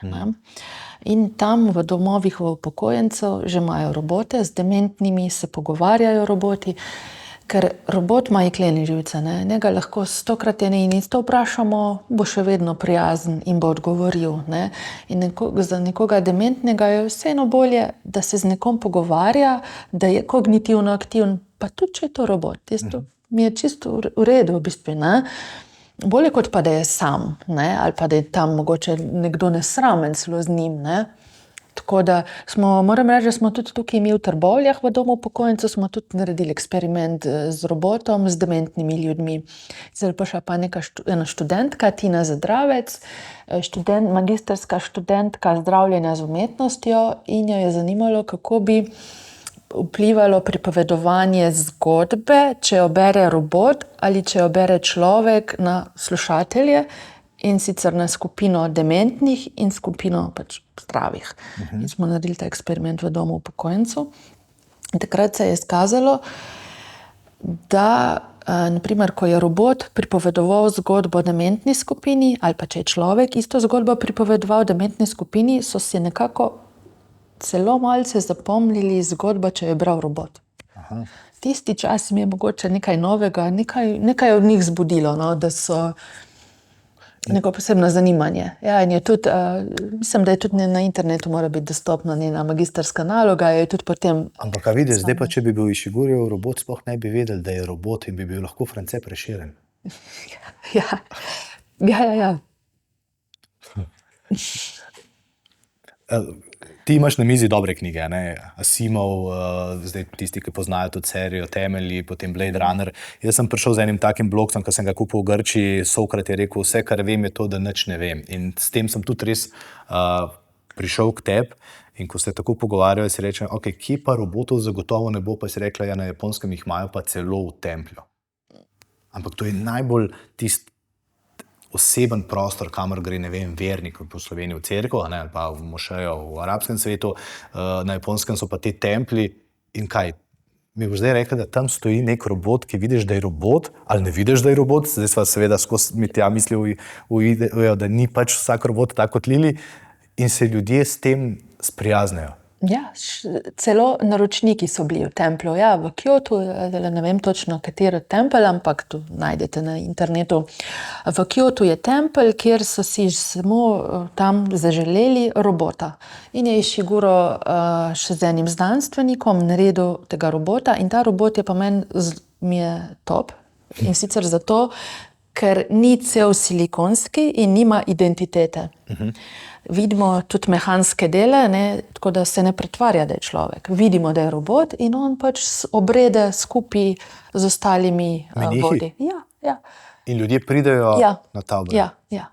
In tam v domovih upokojencev že imajo robote, z dementnimi se pogovarjajo roboti. Ker robot ima jeklene živce, njega lahko 100-krat in isto vprašamo, bo še vedno prijazen in bo odgovoril. In za nekoga dementnega je vseeno bolje, da se z nekom pogovarja, da je kognitivno aktiven, pa tudi če je to robot. Mi je čisto v redu, v bistvu. Bolje kot pa, da je sam, ali pa da je tam mogoče nekdo nesramen celo z njim. Tako da moram reči, da smo tudi tukaj mi v Trbovljah v domu upokojencev, smo tudi naredili eksperiment z robotom, z dementnimi ljudmi. Zdaj pa še ena študentka, Tina Zadravec, magistrska študentka zdravljenja z umetnostjo, in jo je zanimalo, kako bi vplivalo pripovedovanje zgodbe, če jo bere robot ali če jo bere človek, na slušatelje. In sicer na skupino dementnih in skupino zdravih. In smo naredili ta eksperiment v domu upokojencev. Takrat se je izkazalo, da naprimer, ko je robot pripovedoval zgodbo dementni skupini, ali pa če je človek isto zgodbo pripovedoval dementni skupini, so si nekako celo malce zapomnili zgodbo, če je bral robot. Tisti čas mi je mogoče nekaj novega, nekaj od njih zbudilo, da so neko posebno zanimanje. Ja, in je tudi, mislim, da je tudi na internetu mora biti dostopna njena magistrska naloga, je tudi potem... Ampak a vidiš, zdaj pa, če bi bil Ishigurijev robot, sploh ne bi vedeli, da je robot in bi bil lahko France Prešeren. Ja. Ti imaš na mizi dobre knjige, Asimov, zdaj tisti, ki poznajo to serijo, Temelji, potem Blade Runner. Jaz sem prišel z enim takim blogcem, ko sem ga kupil v Grčiji, Sokrat je rekel, vse, kar vem, je to, da nič ne vem. In s tem sem tudi res prišel k tebi. In ko se tako pogovarjajo, si rečem, kje pa robotov zagotovo ne bo, pa si rekla, na Japonskem jih imajo pa celo v templju. Ampak to je najbolj tisti oseben prostor, kamor gre, vernik po Sloveniji v cerkev, ali pa v mošejo v arabskem svetu. Na Japonskem so pa te templji In kaj? Mi boš zdaj rekel, da tam stoji nek robot, ki vidiš, da je robot, ali ne vidiš, da je robot. Zdaj smo seveda skozi mislili, da ni pač vsak robot tako kot Lili in se ljudje s tem sprijaznejo. Ja, celo naročniki so bili v templju. Ja, v Kyotu, ne vem točno, kateri tempelj, ampak to najdete na internetu. V Kyotu je tempelj, kjer so si samo tam zaželeli robota. In je Ishiguro še z enim znanstvenikom naredil tega robota in ta robot je pa mi je top. In sicer zato, ker ni cel silikonski in nima identitete. Vidimo tudi mehanske dele, tako da se ne pretvarja, da je človek. Vidimo, da je robot in on pač obrede skupaj z ostalimi vodi. Ja. In ljudje pridejo na ta obred. Ja.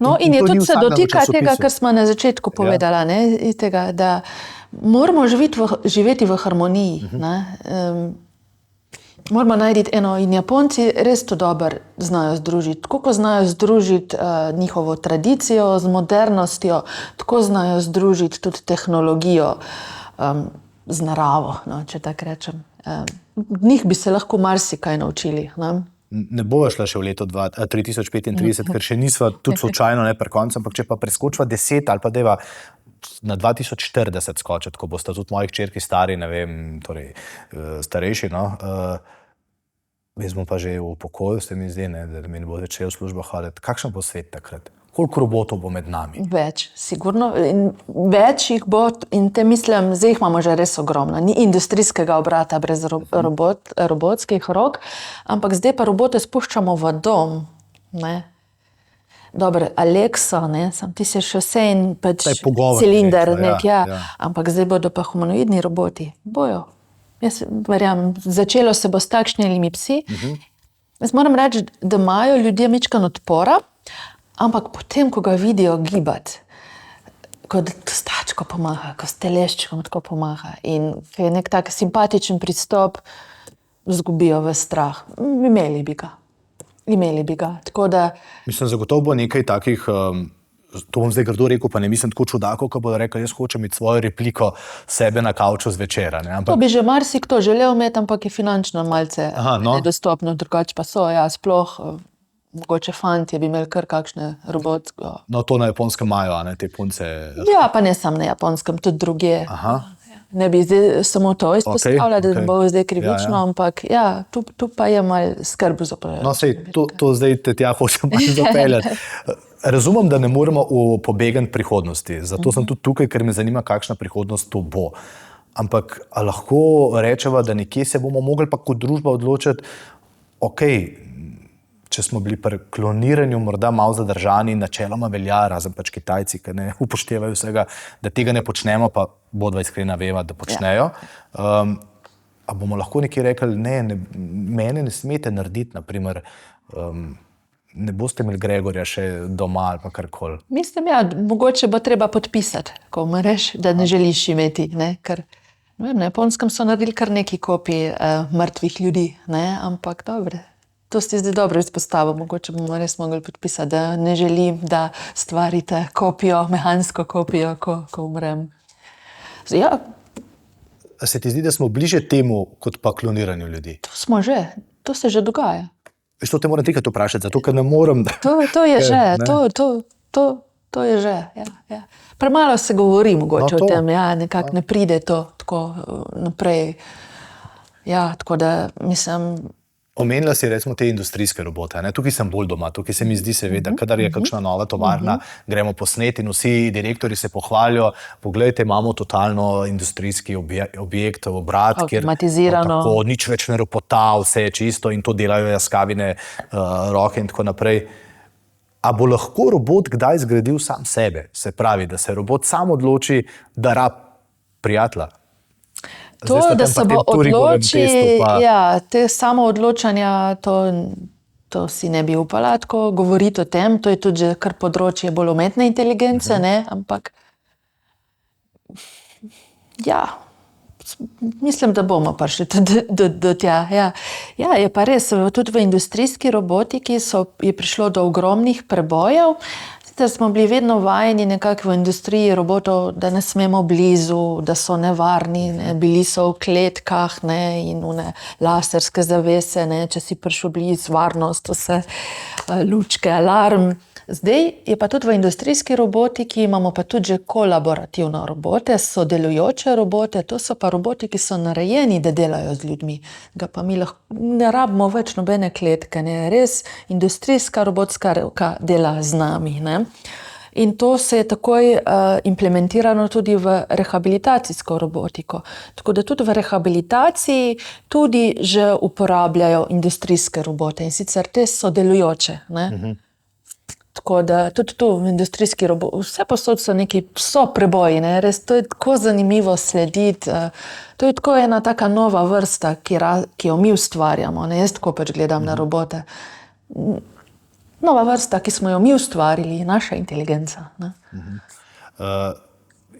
No, in je tudi se dotika tega, kar smo na začetku povedali, tega, da moramo živeti v harmoniji. Moramo najti eno in Japonci res to dobro znajo združiti. Tako ko znajo združiti njihovo tradicijo z modernostjo, tako znajo združiti tudi tehnologijo z naravo, če tako rečem. Njih bi se lahko marsikaj naučili. Ne bova šla še v leto 3035, ker še nisva tudi slučajno ne pri koncu, ampak če pa preskočiva 10 ali pa deva na 2040 skočiti, ko boste tudi moji hčerki stari, ne vem, torej starejši, jaz bom pa že v pokoju, se mi zdi, da mi ne bo začel v službo hoditi. Kakšen bo svet takrat? Koliko robotov bo med nami? Več, sigurno. Več jih bo in te mislim, zdaj jih imamo že res ogromno. Ni industrijskega obrata brez robotskih rok, ampak zdaj pa robote spuščamo v dom, Dobro, Alexa, sam ti si še vse in pač cilinder, ampak zdaj bodo pa humanoidni roboti. Bojo. Jaz verjamem, začelo se bo s takšnimi psi. Jaz moram reči, da imajo ljudje majčkeno odpora, ampak potem, ko ga vidijo gibati, ko s tačko pomaha, ko s teleščkom tako pomaha in je nek tak simpatičen pristop, zgubijo v strah. Imeli bi ga. Tako da... Mislim, zagotovo bo nekaj takih, to bom zdaj grdo rekel, pa ne mislim tako čudakov, ko bodo rekli, jaz hočem imeti svojo repliko sebe na kavču zvečera. To bi že marsikdo želel imeti, ampak je finančno malce nedostopno, drugače pa so, sploh mogoče fantje bi imeli kar kakšne robotsko. No, to na Japonskem imajo, te punce. Ja, pa ne samo na Japonskem, tudi drugje. Ne bi zdaj samo to izpostavljala, da bo zdaj krivično, ampak tu pa je malo skrb za povedati. No, sej, to zdaj te tja hočem malo zapeljati. Razumem, da ne moremo pobegati prihodnosti, zato sem tudi tukaj, ker me zanima, kakšna prihodnost to bo. Ampak lahko rečeva, da nekje se bomo mogli pa kot družba odločiti, če smo bili pri kloniranju morda malo zadržani, načeloma velja, razen pač Kitajci, ki ne upoštevajo vsega, da tega ne počnemo, pa bodva iskrena veva, da počnejo. A bomo lahko nekaj rekli, mene ne smete narediti, naprimer, ne boste imeli Gregorja še doma ali pa karkoli. Mislim, mogoče bo treba podpisati, ko umreš, da ne želiš imeti, ker na Japonskem so naredili kar nekaj kopij mrtvih ljudi, ampak dobro. To ste zdaj dobro izpostavili, mogoče bomo res mogli podpisati, da ne želim, da stvarite kopijo, mehansko kopijo, ko umrem. A se ti zdi, da smo bliže temu, kot pa kloniranju ljudi? To se že dogaja. To te moram trikrat vprašati, zato ker ne morem... To je že, to je že, Premalo se govori mogoče o tem, nekako ne pride to tako naprej. Tako da mislim... Omenila si recimo te industrijske robote, tukaj sem bolj doma, tukaj se mi zdi seveda, kadar je kakšna nova tovarna, gremo posneti in vsi direktori se pohvalijo, poglejte, imamo totalno industrijski objekt, obrat, kjer tako, nič več ne ropota, vse je čisto in to delajo jaskavine roke in tako naprej. A bo lahko robot kdaj zgradil sam sebe? Se pravi, da se robot sam odloči, da rab prijatelja. To, da se bo odločil, te samo odločanja, to si ne bi upala tako govoriti o tem, to je tudi kar področje bolj umetne inteligence, ampak mislim, da bomo prišli do tja. Je pa res, tudi v industrijski robotiki je prišlo do ogromnih prebojev. Sicer smo bili vedno vajeni nekako v industriji robotov, da ne smemo blizu, da so nevarni, ne? Bili so v kletkah, ne? In one laserske zavese, ne? Če si prišel blizu, varnost, vse lučke, alarm. Zdaj je pa tudi v industrijski robotiki, imamo pa tudi že kolaborativne robote, sodelujoče robote, to so pa roboti, ki so narejeni, da delajo z ljudmi. Ga pa mi lahko ne rabimo več nobene kletke, ne? Res industrijska robotska roka dela z nami, ne? In to se je takoj implementirano tudi v rehabilitacijsko robotiko. Tako da tudi v rehabilitaciji tudi že uporabljajo industrijske robote in sicer te sodelujoče, ne? Tako da tudi tu v industrijski roboti, vse posod so preboji, ne? Res to je tako zanimivo slediti. To je tako ena taka nova vrsta, ki jo mi ustvarjamo, ne? Jaz tako pač gledam na robote. Nova vrsta, ki smo jo mi ustvarili, naša inteligenca, ne?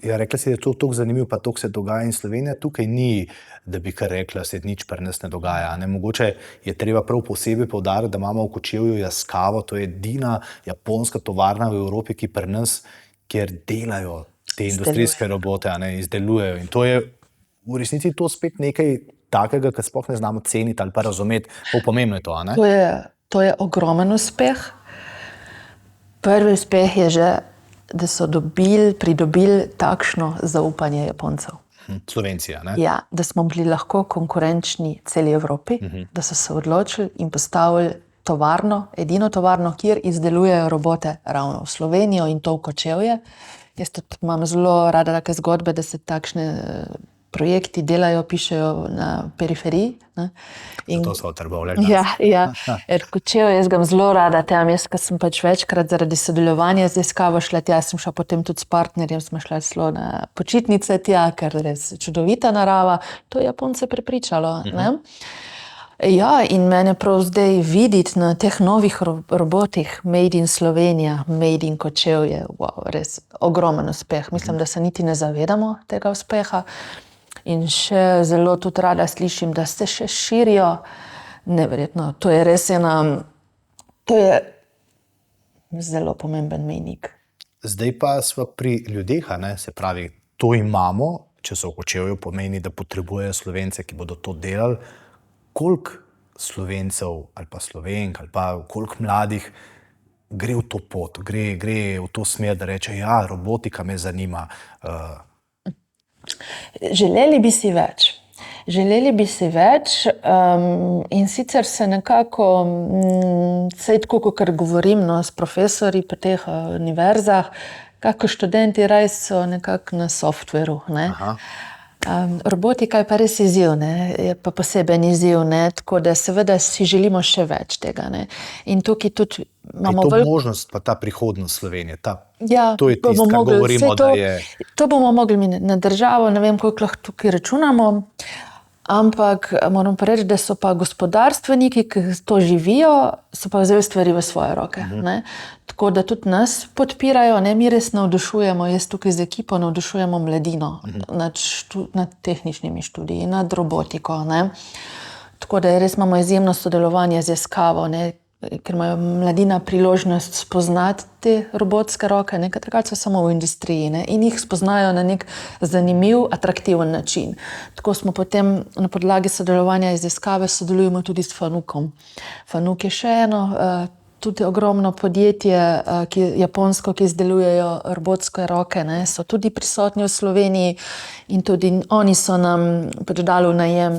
Ja, rekla si, da je to tako zanimivo, pa toliko se dogaja in Slovenija tukaj ni, da bi kar rekla, se nič pri nas ne dogaja. Ne? Mogoče je treba prav posebej poudariti, da imamo v Kočevju Yaskawa, to je edina japonska tovarna v Evropi, ki pri nas, kjer delajo te industrijske robote, ne, izdelujejo. In to je v resnici to spet nekaj takega, kar sploh ne znamo ceniti ali pa razumeti. Pomembno je to, a ne? To je ogromen uspeh. Prvi uspeh je že, da so pridobili takšno zaupanje Japoncev. Slovencija, ne? Ja, da smo bili lahko konkurenčni celi Evropi, da so se odločili in postavili tovarno, edino tovarno, kjer izdelujejo robote ravno v Slovenijo in to v Kočevje. Jaz tudi imam zelo rada take zgodbe, da se takšne projekti delajo, pišejo na periferiji. Ne? Zato so v Trbovljah. Ja. Kočevje, jaz ga zelo rada tam. Jaz, ko sem pač večkrat zaradi sodelovanja z Yaskawa šla tja, sem šla potem tudi s partnerjem, smo šla celo na počitnice tja, ker res čudovita narava. To je Japonce prepričalo. Ne? Ja, in mene prav zdaj videti na teh novih robotih, Made in Slovenija, Made in Kočevje, wow, res ogromen uspeh. Mislim, da se niti ne zavedamo tega uspeha. In še zelo tudi rada slišim, da se še širijo. Neverjetno, to je res to je zelo pomemben mejnik. Zdaj pa smo pri ljudeh, ne? Se pravi, to imamo, če so v Kočevju, pomeni, da potrebujejo Slovence, ki bodo to delali. Koliko Slovencev ali pa Slovenk ali pa koliko mladih gre v to pot, gre v to smer, da reče, ja, robotika me zanima. Želeli bi si več. In sicer se nekako, saj tako, kot govorim s profesorji po teh univerzah, kako študenti raj so nekako na softveru, ne. Robotika je pa res izziv, ne, je pa poseben izziv, ne, tako da seveda si želimo še več tega, ne. In tukaj tudi imamo to možnost, pa ta prihodnost Slovenije, ja, to je tisto, kar govorimo, da je... To bomo mogli mi na državo, ne vem, koliko lahko tukaj računamo, ampak moram pa reči, da so pa gospodarstveniki, ki to živijo, so pa vzeli stvari v svoje roke, ne. Tako da tudi nas podpirajo, ne, mi res navdušujemo, jaz tukaj z ekipo navdušujemo mladino nad tehničnimi študiji, nad robotiko, ne. Tako da res imamo izjemno sodelovanje z Yaskawa, ne, ker imajo mladina priložnost spoznati te robotske roke, ne, ker drugače so samo v industriji, ne, in jih spoznajo na nek zanimiv, atraktiven način. Tako smo potem na podlagi sodelovanja iz Yaskawe sodelujemo tudi s Fanukom. Fanuk je še eno tudi ogromno podjetje, japonsko, ki izdelujejo robotske roke, ne, so tudi prisotni v Sloveniji in tudi oni so nam pač dali v najem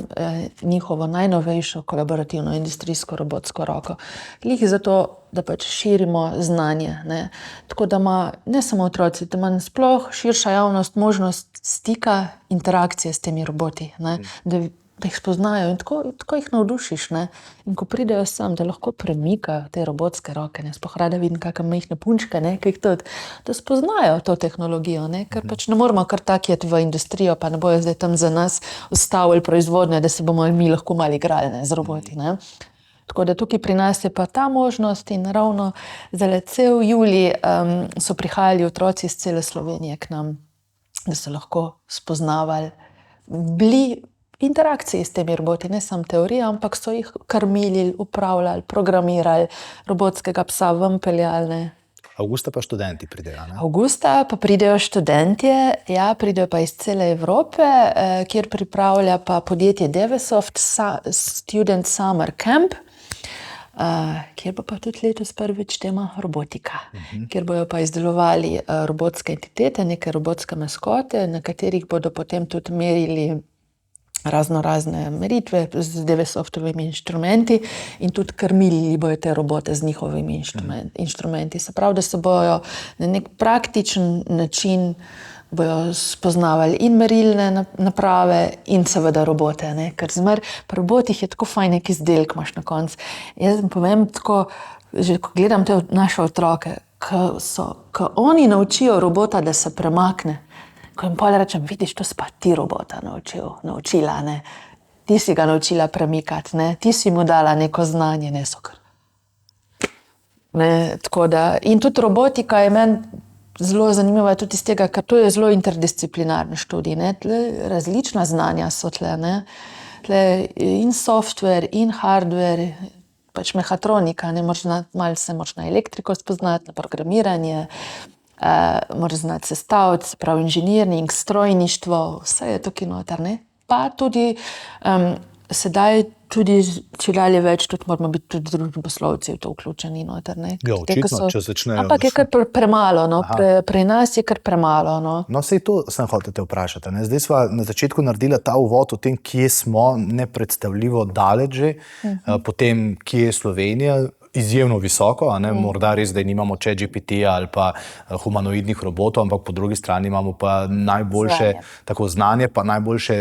njihovo najnovejšo kolaborativno industrijsko robotsko roko. Glih zato, da pač širimo znanje, ne. Tako da ima ne samo otroci, da ima sploh širša javnost možnost stika, interakcije s temi roboti, ne, da jih spoznajo in tako jih navdušiš, ne. In ko pridejo sem, da lahko premikajo te robotske roke, ne, sploh rada vidim kakšne majhne punčke, ne, ki jih tudi, da spoznajo to tehnologijo, ne, ker pač ne moramo kar tak iti v industrijo, pa ne bojo zdaj tam za nas ustavili proizvodnje, da se bomo mi lahko malo igrali, ne, z roboti, ne. Tako da tukaj pri nas je pa ta možnost in ravno zdajle cel julij so prihajali otroci iz cele Slovenije k nam, da so lahko spoznavali, bili interakciji s temi roboti, ne samo teorija, ampak so jih krmili, upravljali, programirali, robotskega psa ven peljali, ne. Avgusta pa študenti pridejo, ne? Avgusta pa pridejo študentje, ja, pridejo pa iz cele Evrope, kjer pripravlja pa podjetje Devesoft Student Summer Camp, kjer bo pa tudi letos prvič tema robotika, kjer bojo pa izdelovali robotske entitete, neke robotske maskote, na katerih bodo potem tudi merili razne meritve z Devesoftovimi inštrumenti in tudi krmili bojo te robote z njihovimi inštrumenti. Se pravi, da se bojo na nek praktičen način bojo spoznavali in merilne naprave in seveda robote, ne? Ker pri robotih je tako fajn nek izdelek imaš na koncu. Jaz povem tako, že ko gledam te naše otroke, ko oni naučijo robota, da se premakne, ko jim potem rečem, vidiš, to si pa ti robota naučila, ne? Ti si ga naučila premikati, ne? Ti si mu dala neko znanje, ne so kar. Ne, tako da, in tudi robotika je meni zelo zanimiva tudi iz tega, ker to je zelo interdisciplinarni študij, ne? Tle različna znanja so tle, ne? Tle in software, in hardware, pač mehatronika, ne? Malo se moraš na elektriko spoznati, na programiranje, moraš znati sestaviti, se pravi inženiring, strojništvo, vse je tukaj noter, ne? Pa tudi sedaj tudi čedalje več tudi moramo biti tudi družboslovci v to vključeni noter, ne? Ja, očitno, če začnejo. Ampak je kar premalo, no? Pri nas je kar premalo, no? No, sej to sem hotel te vprašati, ne? Zdaj sva na začetku naredila ta uvod o tem, kje smo, nepredstavljivo daleč že, potem, kje je Slovenija, izjemno visoko, a ne? Morda res, da nimamo ChatGPT-ja ali pa humanoidnih robotov, ampak po drugi strani imamo pa najboljše tako znanje, pa najboljše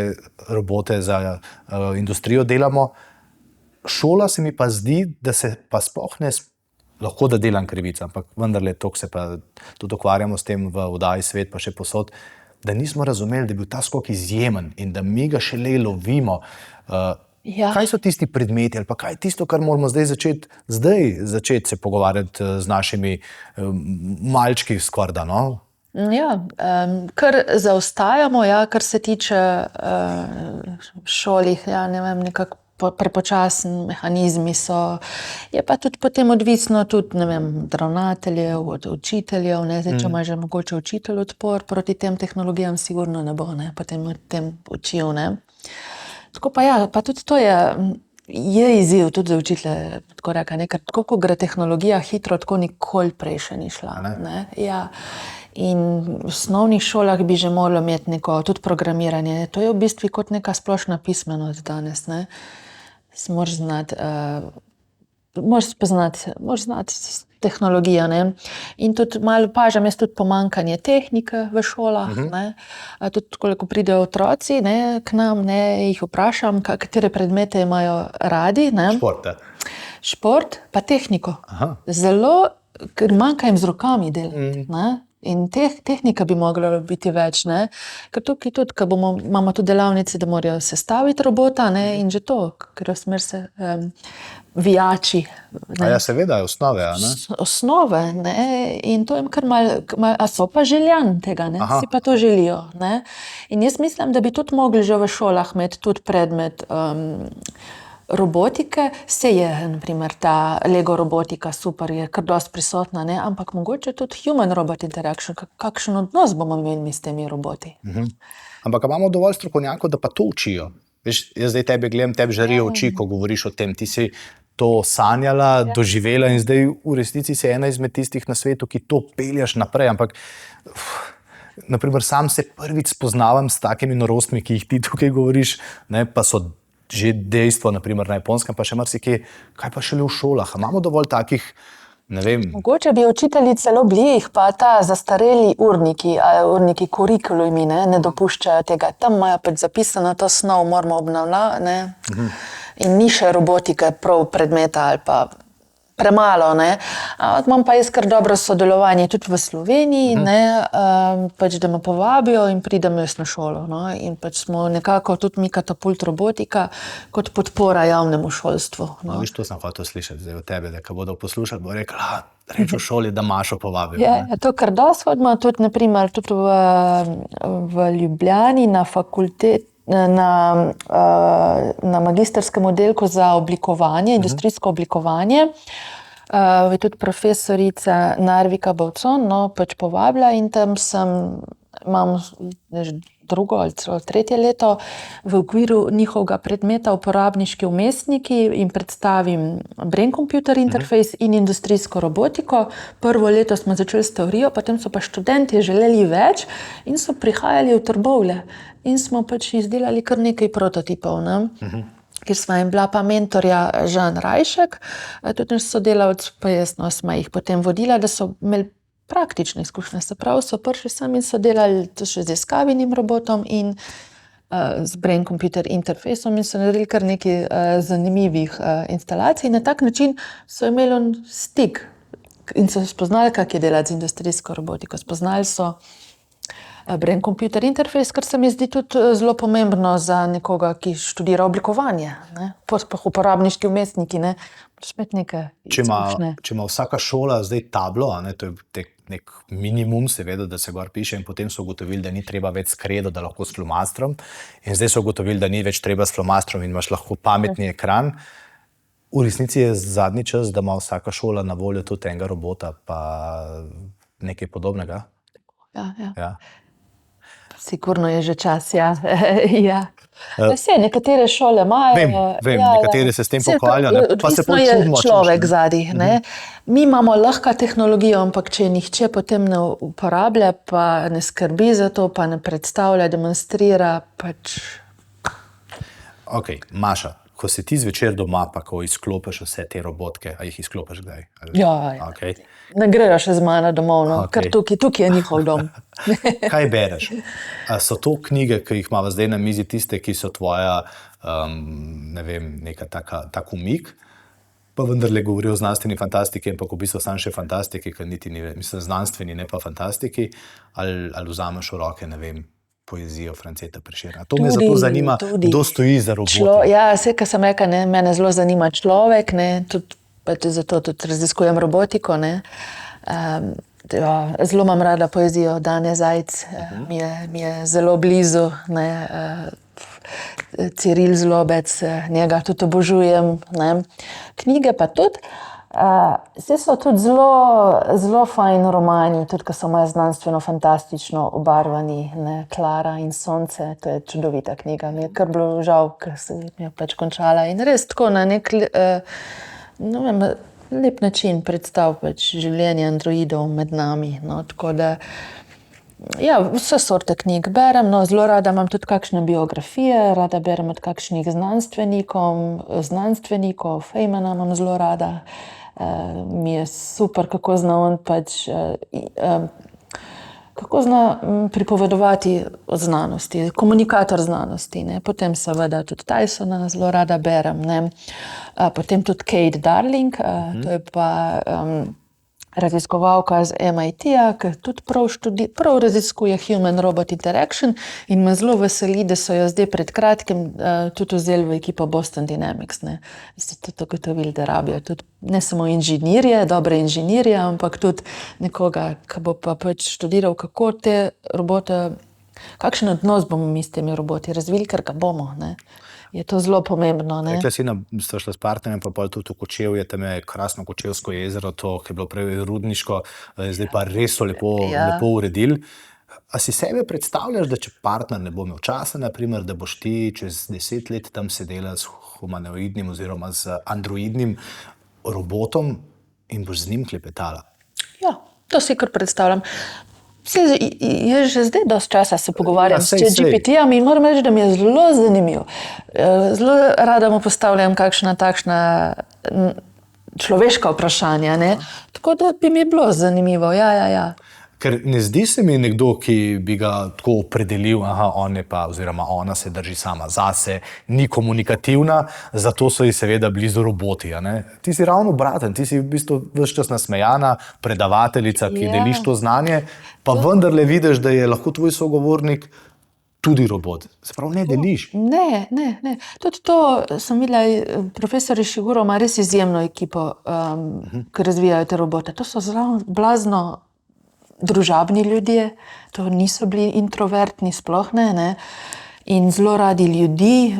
robote za industrijo delamo. Šola se mi pa zdi, da se pa sploh ne, lahko da delam krivico, ampak vendarle toliko se pa tudi ukvarjamo s tem v oddaji Svet, pa še posod, da nismo razumeli, da je bil ta skok izjemen in da mi ga šele lovimo. Ja. Kaj so tisti predmeti ali pa kaj je tisto, kar moramo zdaj začeti se pogovarjati z našimi malčki skorda, no? Ja, kar zaostajamo, ja, kar se tiče šolih, ja, ne vem, nekako prepočasni mehanizmi so, je pa tudi potem odvisno tudi, ne vem, od ravnateljev, od učiteljev, ne, zdaj, če ima že mogoče učitelj odpor proti tem tehnologijam, sigurno ne bo, ne, potem tem učil, ne. Tako pa ja, pa tudi to je izziv tudi za učitelje, tako reka, ne, ker tako, ko gre tehnologija hitro, tako nikoli prej še ni šla, ne, ja. In v osnovnih šolah bi že moralo imeti neko tudi programiranje, to je v bistvu kot neka splošna pismenost danes, ne. Moraš znati, moraš znati tehnologijo, ne. In tudi malo opažam jaz tudi pomanjkanje tehnike v šolah, ne. Tudi ko pridejo otroci, ne, k nam, ne, jih vprašam, katere predmete imajo radi, ne. Šport pa tehniko. Zelo, ker manjka jim z rokami delati, ne. In tehnika bi mogla biti več, ne. Ker tukaj tudi, ko imamo tudi delavnice, da morajo sestaviti robota, ne, in že to, ker smer se vijači. Ja, seveda, osnove, a ne? Osnove, ne, in to jim kar malo, a so pa željan tega, ne, si pa to želijo, ne. In jaz mislim, da bi tudi mogli že v šolah imeti tudi predmet robotike, se je, na primer, ta Lego robotika super, je kar dosti prisotna, ne, ampak mogoče tudi human-robot interaction, kakšen odnos bomo imeli s temi roboti. Ampak imamo dovolj strokovnjakov, da pa to učijo. Veš, jaz zdaj tebe gledam, tebi žarijo oči, ko govoriš o tem, ti si to sanjala, doživela in zdaj v resnici si ena izmed tistih na svetu, ki to peljaš naprej, ampak na primer, sam se prvič spoznavam s takimi norostmi, ki jih ti tukaj govoriš, ne, pa so že dejstvo, na primer na Japonskem, pa še marsikje, kaj pa šele v šolah? Imamo dovolj takih, ne vem. Mogoče bi učitelji celo bili, pa ta zastareli urniki kurikulumi, ne dopuščajo tega. Tam imajo pač zapisano to snov, moramo obnavljati, ne. In ni še robotike prav predmeta ali pa premalo, ne. Imam pa jaz kar dobro sodelovanje tudi v Sloveniji, ne, pač da me povabijo in pridem jaz na šolo, no. In pač smo nekako tudi mi Katapult robotika kot podpora javnemu šolstvu, no. Viš, to sem hotel slišati zdaj od tebe, da ko bodo poslušali, bo rekli, reč v šoli, da Mašo povabijo. Ja, to kar dosti hodimo, tudi na primer tudi v Ljubljani na fakulteti, na magisterskem oddelku za oblikovanje, industrijsko oblikovanje. je tudi profesorica Narvika Bavcon, no, pač povabila in tam imam drugo ali celo tretje leto v okviru njihovega predmeta uporabniški vmesniki in predstavim brain-computer interface in industrijsko robotiko. Prvo leto smo začeli s teorijo, potem so pa študenti želeli več in so prihajali v Trbovlje in smo pač izdelali kar nekaj prototipov, ne? Kjer sva jim bila pa mentorja Žan Rajšek, tudi naš sodelavec, pa jaz sva jih potem vodila, da so imeli praktične izkušnje, se pravi, so prišli sem in so delali to še z Jaskavinim robotom in z brain computer interfejsom in so naredili kar nekaj zanimivih instalacij. Na tak način so imeli stik in so spoznali, kak je delati z industrijsko robotiko. Spoznali so brain computer interface, kar se mi zdi tudi zelo pomembno za nekoga, ki študira oblikovanje, ne? Sploh uporabniški vmesniki, ne? Če ima vsaka šola zdaj tablo, ne, to je nek minimum, seveda, da se gor piše, in potem so ugotovili, da ni treba več s kredo, da lahko s flomastrom, in zdaj so ugotovili, da ni več treba s flomastrom in imaš lahko pametni ekran. V resnici je zadnji čas, da ima vsaka šola na voljo tudi enega robota, pa nekaj podobnega. Ja. Sigurno je že čas, ja. Vse, nekatere šole imajo. Vem, nekatere se s tem pohvalijo, pa se pol čudimo. Človek zadaj, ne. Mi imamo lahko tehnologijo, ampak če nihče potem ne uporablja, pa ne skrbi za to, pa ne predstavlja, demonstrira, pač. Ok, Maša, ko si ti zvečer doma, pa ko izklopiš vse te robotke, a jih izklopiš kdaj? Ja. Okay. Ne grejo še z mano domov, no. Ker tukaj je njihov dom. Kaj bereš? So to knjige, ki jih imamo zdaj na mizi, tiste, ki so tvoja, ne vem, neka tak umik, pa vendarle govori o znanstveni fantastiki, ampak v bistvu sam še fantastiki, ker niti ni, mislim, znanstveni, ne pa fantastiki, ali vzameš v roke, ne vem, poezijo Franceta Prešerna. To me zato zanima, kdo stoji za roboti. Ja, vse, kar sem rekla, ne, mene zelo zanima človek, ne, tudi zato tudi raziskujem robotiko, ne. Zelo imam rada poezijo Dane Zajc, mi je zelo blizu, ne. Ciril Zlobec, njega tudi obožujem, ne. Knjige pa tudi. Vse so tudi zelo fajn romani, tudi ko so malo znanstveno-fantastično obarvani, ne. Klara in sonce, to je čudovita knjiga. Mi je kar bilo žal, ker se mi je pač končala in res tako na nek lep način predstav pač življenje androidov med nami, no, tako da ja, vse sorte knjig berem, no, zelo rada imam tudi kakšne biografije, rada berem od kakšnih znanstvenikov, Feynmana imam zelo rada, mi je super, kako zna on pač kako zna pripovedovati o znanosti, komunikator znanosti, ne. Potem seveda tudi Tysona zelo rada berem, ne. Potem tudi Kate Darling, to je pa raziskovalka z MIT-ja, ki tudi prav raziskuje human-robot interaction in me zelo veseli, da so jo zdaj pred kratkim tudi vzeli v ekipo Boston Dynamics, ne. So tudi ugotovili, da rabijo tudi ne samo inženirje, dobre inženirje, ampak tudi nekoga, ki bo pa pač študiral, kako te robote, kakšen odnos bomo mi s temi roboti razvili, ker ga bomo, ne. Je to zelo pomembno, ne. Rekla si, sta šla s partnerjem, pa pol tudi v Kočevje, tam je krasno Kočevsko jezero, to, ki je bilo prej rudniško, zdaj pa res so lepo uredili. A si sebe predstavljaš, da če partner ne bo imel časa, naprimer, da boš ti čez 10 let tam sedela s humanoidnim oziroma z androidnim robotom in boš z njim klepetala? Ja, to si kar predstavljam. Jaz že zdaj dosti časa se pogovarjam s GPT-jem in moram reči, da mi je zelo zanimiv. Zelo rada mu postavljam kakšna takšna človeška vprašanja, ne. Tako da bi mi bilo zanimivo, ja. Ker ne zdi se mi nekdo, ki bi ga tako opredelil, on je pa, oziroma ona se drži sama zase, ni komunikativna, zato so ji seveda blizu roboti, a ne. Ti si ravno obraten, ti si v bistvu ves čas nasmejana predavateljica, ki deliš to znanje, pa vendarle vidiš, da je lahko tvoj sogovornik tudi robot. Se pravi, ne deliš. Ne. Tudi to sem videla, profesor Ishiguro ima res izjemno ekipo, ki razvijajo te robote. To so blazno družabni ljudje, to niso bili introvertni, sploh ne. In zelo radi ljudi,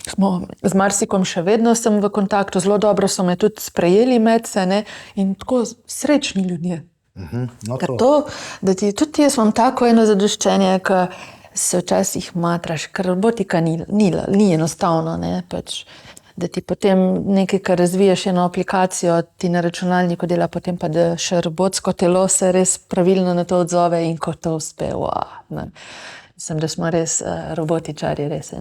smo z marsikom še vedno sem v kontaktu, zelo dobro so me tudi sprejeli med se, ne, in tako srečni ljudje. No, Ker to, da ti tudi jaz imam tako eno zadoščenje, ki se včasih matraš, ker robotika ni enostavno, ne, pač, da ti potem nekaj, kar razviješ eno aplikacijo, ti na računalniku dela, potem pa da še robotsko telo se res pravilno na to odzove in ko to uspe, ne. Mislim, da smo res robotičarji, res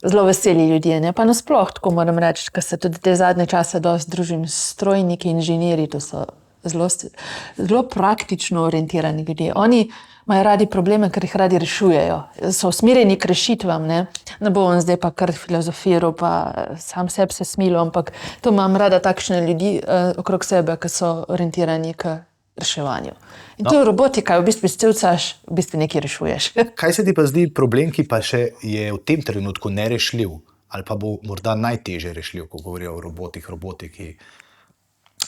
zelo veseli ljudje, ne, pa nasploh, tako moram reči, ker se tudi te zadnje čase dosti družim s strojniki, inženirji, to so zelo praktično orientirani ljudje. Oni imajo radi probleme, ker jih radi rešujejo. So usmerjeni k rešitvam, ne. Ne bom zdaj pa kar filozofiral, pa sam sebi se smilo, ampak to imam rada takšne ljudi okrog sebe, ki so orientirani k reševanju. In to je robotika, v bistvu scevcaš, v bistvu nekaj rešuješ. Kaj se ti pa zdi problem, ki pa še je v tem trenutku nerešljiv? Ali pa bo morda najtežje rešljiv, ko govorijo o robotiki?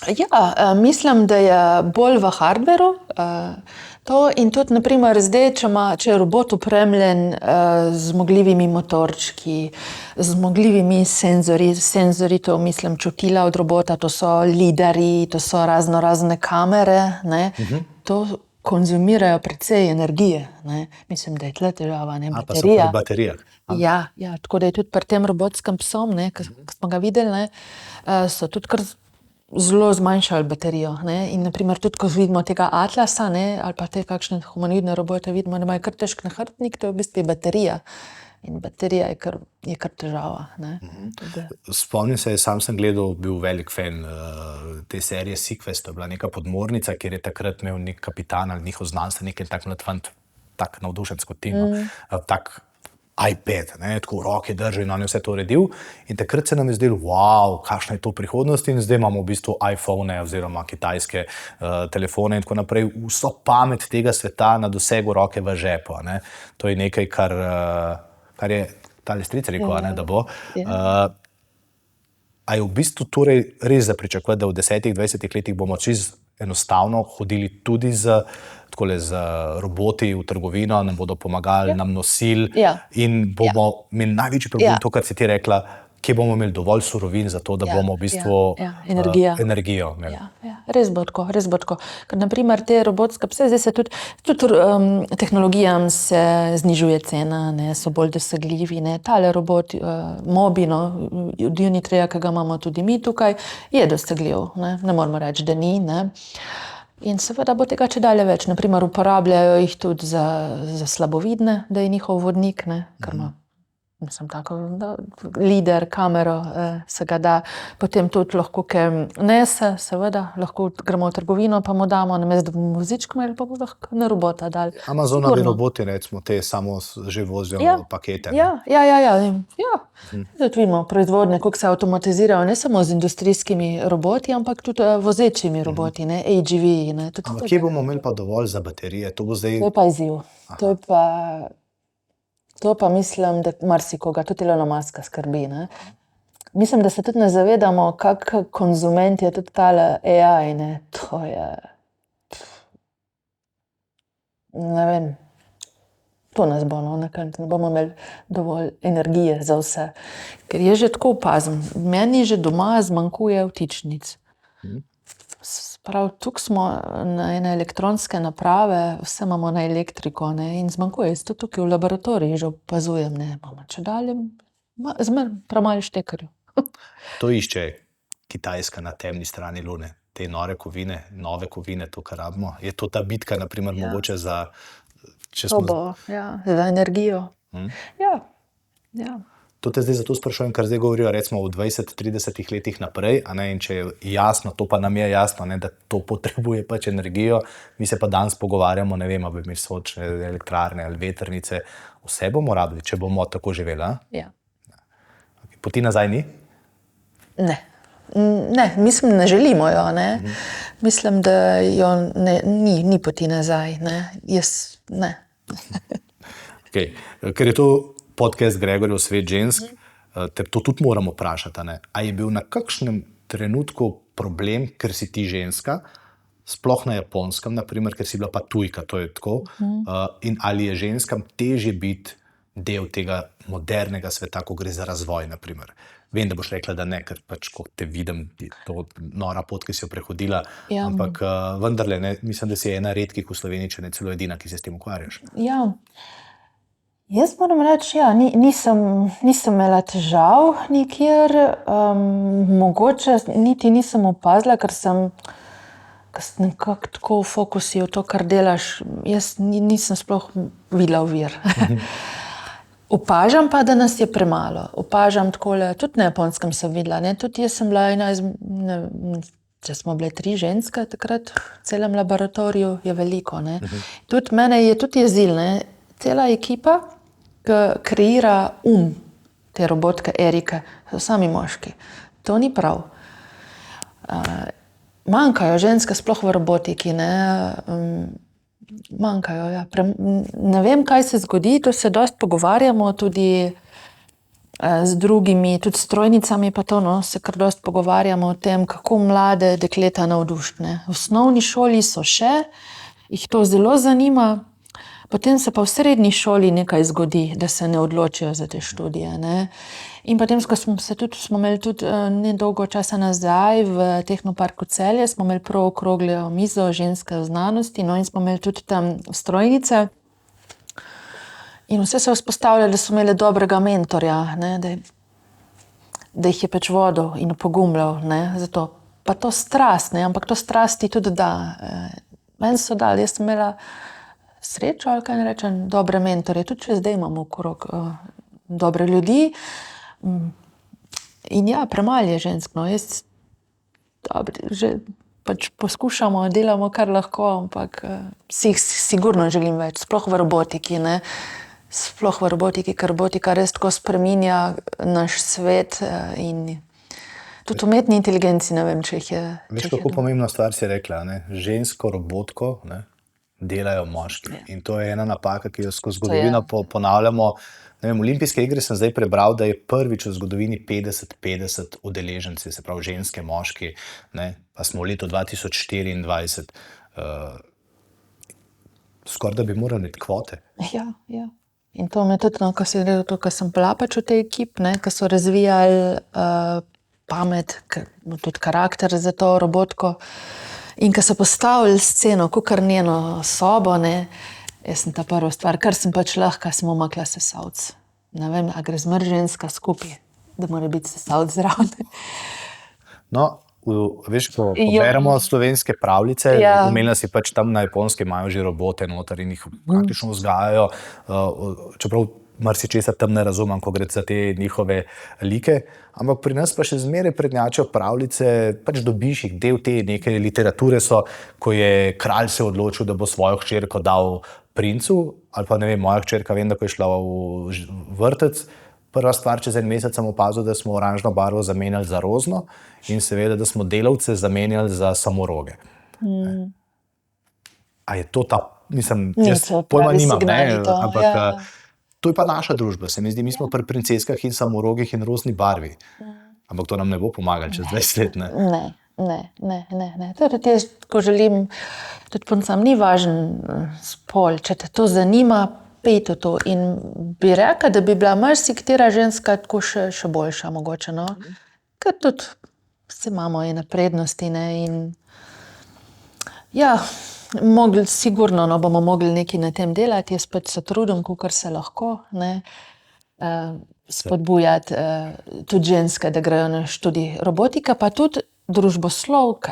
Ja, mislim, da je bolj v hardveru to in tudi, naprimer, zdaj, če je robot opremljen z zmogljivimi motorčki, z zmogljivimi senzorji, to mislim čutila od robota, to so lidarji, to so razne kamere, ne, to konzumirajo precej energije, ne. Mislim, da je tle težava, ne, Pa so pri baterija. baterijah. Ja, tako da je tudi pri tem robotskem psom, ne, ki smo ga videli, ne, so tudi kar zelo zmanjšali baterijo, ne, in naprimer tudi, ko vidimo tega Atlasa, ne, ali pa te kakšne humanoidne robote, vidimo, da imajo kar težk nahrbtnik, to je v bistvu baterija. In baterija je kar težava, ne. Spomnim se, sam sem gledal, bil velik fan te serije Sequest, to je bila neka podmornica, kjer je takrat imel nek kapitan ali njihov znanstvenik in tak mlad fant, tak navdušen kot ti, tak iPad, ne, tako v roki držal in on je vse to uredil. In takrat se nam je zdelo, wow, kakšna je to prihodnost, in zdaj imamo v bistvu iPhone oziroma kitajske telefone in tako naprej. Vso pamet tega sveta na dosegu roke v žepu, ne. To je nekaj, kar je tale stric rekel, ne, da bo. A je v bistvu torej res za pričakovati, da v 10-20 letih bomo čisto enostavno hodili tudi z roboti v trgovino, nam bodo pomagali, nam nosili in bomo imeli največji problem, to, kar si ti rekla, kje bomo imeli dovolj surovin za to, da bomo v bistvu energijo imeli. Res bo tako. Ker naprimer te robotske pse, zdaj se tudi tehnologijam se znižuje cena, ne, so bolj dosegljivi, ne. Tale robot, Mobi, no, od Unitreja, ki ga imamo tudi mi tukaj, je dosegljiv, ne moramo reči, da ni, ne. In seveda bo tega čedalje več. Naprimer, uporabljajo jih tudi za slabovidne, da je njihov vodnik, ne, ker ima, mislim, tako, lider, kamero, se ga da, potem tudi lahko kaj nese, seveda, lahko gremo v trgovino, pa mu damo, namesto da bomo vozičko imeli, pa bo lahko na robota dali. Amazonovi roboti, recimo, te samo že vozijo pakete. Ja. Tudi vidimo proizvodnje, kako se avtomatizirajo, ne samo z industrijskimi roboti, ampak tudi vozečimi roboti, ne, AGV, ne. Ampak kje bomo imeli pa dovolj za baterije? To bo zdaj... To je pa izziv. To pa mislim, da marsikoga, tudi Elona Muska skrbi, ne. Mislim, da se tudi ne zavedamo, kak konzument je tudi tale AI, ne. To je... Ne vem. To nas bo, no, nekaj, ne bomo imeli dovolj energije za vse. Ker je že tako opazim, meni že doma zmanjkuje vtičnic. Prav, tukaj smo na ene elektronske naprave, vse imamo na elektriko, ne, in zmanjkuje. Jaz to tukaj v laboratoriji že opazujem, ne, imamo čedalje, premalo štekarjev. To išče Kitajska na temni strani Lune, te nove kovine, to, kar rabimo. Je to ta bitka, naprimer, mogoče za... To bo, za energijo. Ja. To te zdaj zato sprašujem, ker zdaj govorijo recimo v 20-30 letih naprej, a ne, in če je jasno, to pa nam je jasno, ne, da to potrebuje pač energijo, mi se pa danes pogovarjamo, ne vem, ali bi imeli sončne elektrarne ali vetrnice, vse bomo rabili, če bomo tako živeli, a? Ja. Poti nazaj ni? Ne, mislim, ne želimo jo, ne. Mislim, da jo ni poti nazaj, ne. Jaz, ne. Okay. Ker je to podcast Gregorjev svet žensk, te to tudi moramo vprašati, ne? A je bil na kakšnem trenutku problem, ker si ti ženska, sploh na Japonskem, naprimer, ker si bila pa tujka, to je tako, in ali je ženskam težje biti del tega modernega sveta, ko gre za razvoj, naprimer. Vem, da boš rekla, da ne, ker pač, ko te vidim, je to nora pot, ki si jo prehodila, Ja. ampak vendarle, ne, mislim, da si ena redkih v Sloveniji, če ne celo edina, ki se s tem ukvarjaš. Ja. Jaz moram reči, ja, nisem imela težav nikjer, mogoče niti nisem opazila, ker sem nekako tako v fokusu v to, kar delaš, jaz nisem sploh videla ovir. Opažam pa, da nas je premalo. Opažam takole, tudi na Japonskem sem videla, ne, tudi jaz sem bila ena če smo bile 3 ženske takrat v celem laboratoriju, je veliko, ne. Tudi mene je tudi jezil, ne, cela ekipa, ki kreira te robotke Erike, so sami moški. To ni prav. Manjkajo ženske sploh v robotiki, ne. Manjkajo, ja. Ne vem, kaj se zgodi, to se dosti pogovarjamo tudi z drugimi, tudi s strojnicami pa to, no, se kar dosti pogovarjamo o tem, kako mlade dekleta navdušiti, ne. V osnovni šoli so še, jih to zelo zanima, potem se pa v srednji šoli nekaj zgodi, da se ne odločijo za te študije, ne. In potem, ko smo imeli tudi nedolgo časa nazaj v Tehnoparku Celje, smo imeli prav okroglo mizo ženske v znanosti, no, in smo imeli tudi tam strojnice. In vse se je vzpostavljalo, da so imeli dobrega mentorja, ne, da jih je pač vodil in opogumljal, ne, zato. Pa to strast, ne, ampak to strasti tudi da. Meni so dali, jaz sem imela srečo, ali kaj ne rečem, dobre mentorje, tudi če zdaj imamo okrog dobre ljudi. In ja, premalo je žensk, no, jaz že pač poskušamo, delamo kar lahko, ampak si jih sigurno želim več, sploh v robotiki, ne. Sploh v robotiki, ker robotika res tako spreminja naš svet in tudi umetni inteligenci, ne vem, če jih je. Veš, kako pomembna stvar si rekla, ne? Žensko robotko, ne, delajo moški. In to je ena napaka, ki jo skozi zgodovino ponavljamo. Ne vem, Olimpijske igre sem zdaj prebral, da je prvič v zgodovini 50-50 udeleženci, se pravi ženske, moški, ne, pa smo v letu 2024. Skoraj da bi morali imeti kvote. Ja, ja. In to me tudi, no, ko si rekel to, ko sem bila pač v tej ekipi, ne, ko so razvijali pamet, tudi karakter za to robotko in ko so postavili sceno, kakor njeno sobo, ne, jaz sem ta prva stvar, kar sem pač lahko, sem umakla sesalc. Ne vem, a gre zmer ženska skupaj, da mora biti sesalc zraven. No, veš, ko beremo slovenske pravljice, omenila si pač tam na Japonskem imajo že robote noter in jih praktično vzgajajo, čeprav marsičesa tam ne razumem, ko gre za te njihove like, ampak pri nas pa še zmeraj prednjačijo pravljice, pač dobiš jih, del te neke literature so, ko je kralj se odločil, da bo svojo hčerko dal princu, ali pa ne vem, moja hčerka vem, da ko je šla v vrtec, prva stvar, čez en mesec sem opazil, da smo oranžno barvo zamenjali za rozno in seveda, da smo delavce zamenjali za samoroge. A je to ta, mislim, jaz pojma nimam, ne, ampak to je pa naša družba, se mi zdi, mi smo pri princeskah in samorogih in rozni barvi. Ampak to nam ne bo pomagalo čez 20 let, ne? Ne. Tudi jaz, ko želim, tudi puncam, ni važen spol, če te to zanima, pejte to. In bi rekla, da bi bila marsikatera ženska tako še boljša mogoče, no. Ker tudi vsi imamo ene prednosti, ne, in ja, sigurno, no, bomo mogli nekaj na tem delati, jaz pač se trudim, kakor se lahko, ne, spodbujati tudi ženske, da grejo na študij robotike, pa tudi družboslovce,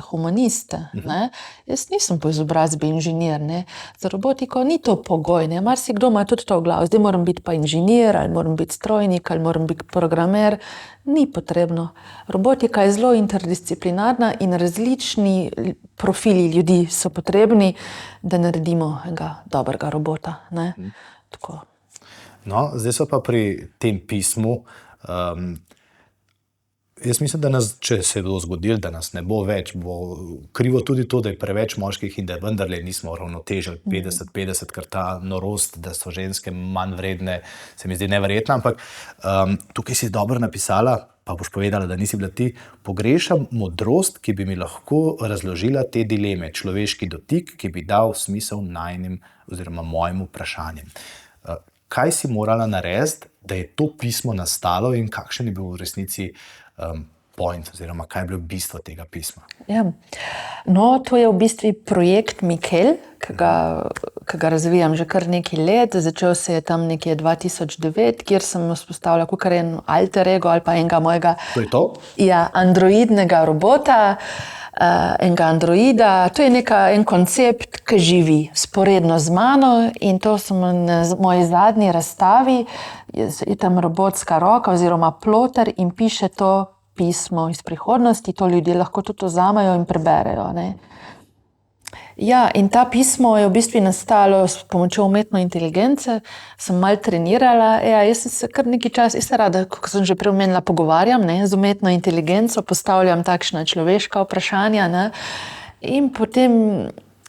humaniste, ne. Jaz nisem po izobrazbi inženir, ne. Za robotiko ni to pogoj, ne. Marsikdo ima tudi to v glavi, zdaj moram biti pa inženir, ali moram biti strojnik, ali moram biti programer. Ni potrebno. Robotika je zelo interdisciplinarna in različni profili ljudi so potrebni, da naredimo enega dobrega robota, ne. Tako. No, zdaj so pa pri tem pismu. Jaz mislim, da nas, če se je to zgodilo, da nas ne bo več, bo krivo tudi to, da je preveč moških in da vendarle nismo ravnotežili 50-50, ker ta norost, da so ženske manj vredne, se mi zdi neverjetna, ampak tukaj si dobro napisala, pa boš povedala, da nisi bila ti, pogrešam modrost, ki bi mi lahko razložila te dileme, človeški dotik, ki bi dal smisel najnim oziroma mojim vprašanjem. kaj si morala narediti, da je to pismo nastalo in kakšen je bil v resnici point, oziroma kaj je bilo bistvo tega pisma? Ja. No, to je v bistvu projekt Mikel, ki ga razvijam že kar nekaj let. Začel se je tam nekje 2009, kjer sem vzpostavila kakor en alter ego ali pa enega mojega androidnega robota, enega androida. To je en koncept, ki živi sporedno z mano, in to sem na moji zadnji razstavi. Je tam robotska roka oziroma ploter in piše to pismo iz prihodnosti. To ljudje lahko tudi vzamejo in preberejo, ne. Ja, in ta pismo je v bistvu nastalo s pomočjo umetne inteligence. Sem malo trenirala. Ja, jaz sem se kar nekaj časa, jaz se rada, kot sem že prej omenila, pogovarjam, ne, z umetno inteligenco, postavljam takšna človeška vprašanja, ne. In potem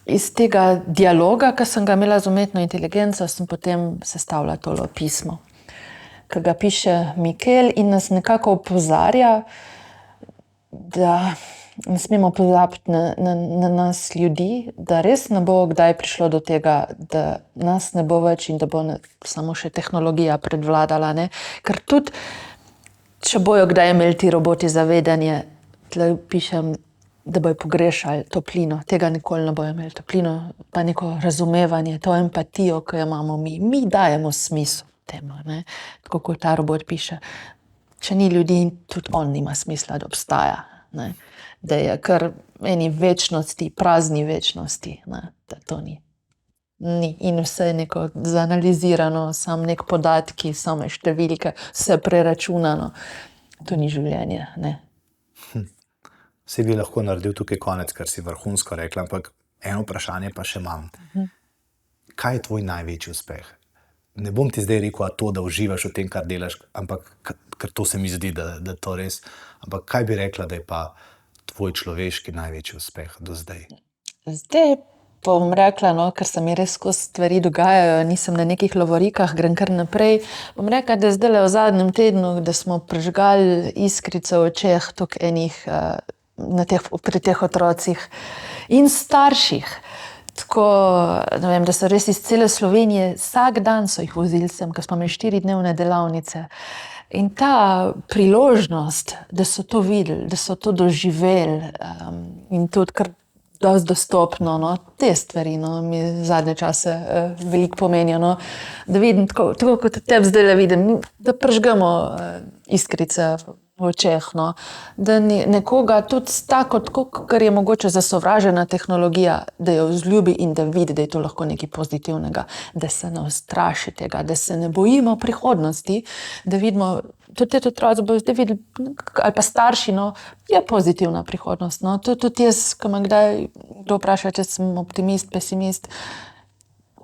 iz tega dialoga, ki sem ga imela z umetno inteligenco, sem potem sestavila tole pismo, ki ga piše Mikel in nas nekako opozarja, da ne smemo pozabiti na nas ljudi, da res ne bo kdaj prišlo do tega, da nas ne bo več in da bo samo še tehnologija predvladala, ne. Ker tudi, če bojo kdaj imeli ti roboti zavedanje, tle pišem, da bojo pogrešali toplino, tega nikoli ne bojo imeli, toplino pa neko razumevanje, to empatijo, ki jo imamo mi. Mi dajemo smisel temu, ne. Tako kot ta robot piše. Če ni ljudi, tudi on nima smisla, da obstaja, ne. Da je kar eni večnosti, prazni večnosti, ne, da to ni. In vse je neko zanalizirano, samo nek podatki, same številke, vse preračunano. To ni življenje, ne. Vsi bi lahko naredil tukaj konec, kar si vrhunsko rekla, ampak eno vprašanje pa še imam. Kaj je tvoj največji uspeh? Ne bom ti zdaj rekel, to, da uživaš v tem, kar delaš, ampak ker to se mi zdi, da to res. Ampak kaj bi rekla, da je pa tvoj človeški največji uspeh do zdaj? Zdaj bom rekla, no, ker se mi res skozi stvari dogajajo, nisem na nekih lovorikah, grem kar naprej. Bom rekla, da zdajle v zadnjem tednu, da smo prižgali iskrico v očeh toliko enih pri teh otrocih in starših. Tako, ne vem, da so res iz cele Slovenije, vsak dan so jih vozili sem, ker smo imeli 4-dnevne delavnice. In ta priložnost, da so to videli, da so to doživeli, in tudi kar dosti dostopno, no, te stvari, no, mi zadnje čase veliko pomenijo, no, da vidim, tako kot tebi zdajle vidim, da prižgemo iskrice v očeh, no, da nekoga tudi tako, kar je mogoče zasovražena tehnologija, da jo vzljubi in da vidi, da je to lahko nekaj pozitivnega, da se ne ustraši tega, da se ne bojimo prihodnosti, da vidimo, tudi te otroci bojo zdaj videli, ali pa starši, no, je pozitivna prihodnost, no, tudi jaz, ko me kdaj kdo vpraša, če sem optimist, pesimist,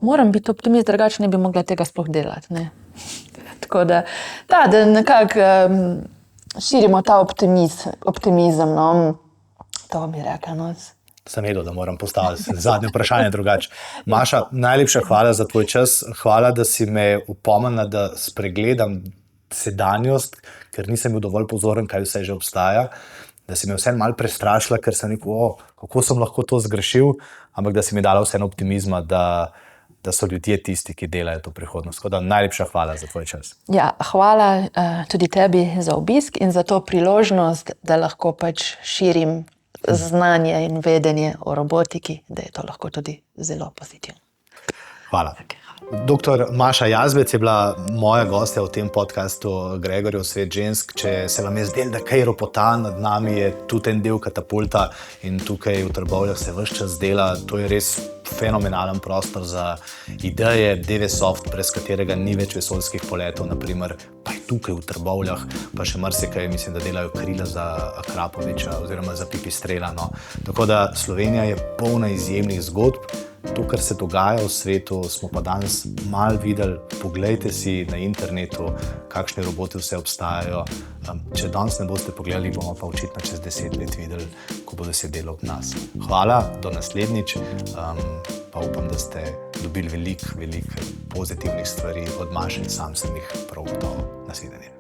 moram biti optimist, drugače ne bi mogla tega sploh delati, ne. Tako da, da nekako širimo ta optimizem, no, to bi rekla, no. Sem vedel, da moram postaviti zadnje vprašanje drugače. Maša, najlepša hvala za tvoj čas, hvala, da si me opomnila, da spregledam sedanjost, ker nisem bil dovolj pozoren, kaj vse že obstaja, da si me vseeno malo prestrašila, ker sem rekel, kako sem lahko to zgrešil, ampak da si mi dala vseeno optimizma, da so ljudje tisti, ki delajo to prihodnost. Tako da najlepša hvala za tvoj čas. Ja, hvala tudi tebi za obisk in za to priložnost, da lahko pač širim znanje in vedenje o robotiki, da je to lahko tudi zelo pozitivno. Hvala. Dr. Maša Jazbec je bila moja gostja v tem podcastu Gregorjev svet žensk. Če se vam je zdelo, da kaj ropota nad nami, je tudi en del katapulta in tukaj v Trbovljah se ves čas dela. To je res fenomenalen prostor za ideje, DVSoft, brez katerega ni več vesoljskih poletov, naprimer, pa je tukaj v Trbovljah, pa še marsikaj, mislim, da delajo krila za Akrapoviča oziroma za Pipistrela, no. Tako da Slovenija je polna izjemnih zgodb. To, kar se dogaja v svetu, smo pa danes malo videli. Poglejte si na internetu, kakšni roboti vse obstajajo. Če danes ne boste pogledali, bomo pa očitno čez 10 let videli, ko bodo sedeli ob nas. Hvala, do naslednjič. Pa upam, da ste dobili veliko pozitivnih stvari od Maše in sam sem jih prav gotovo. Nasvidenje.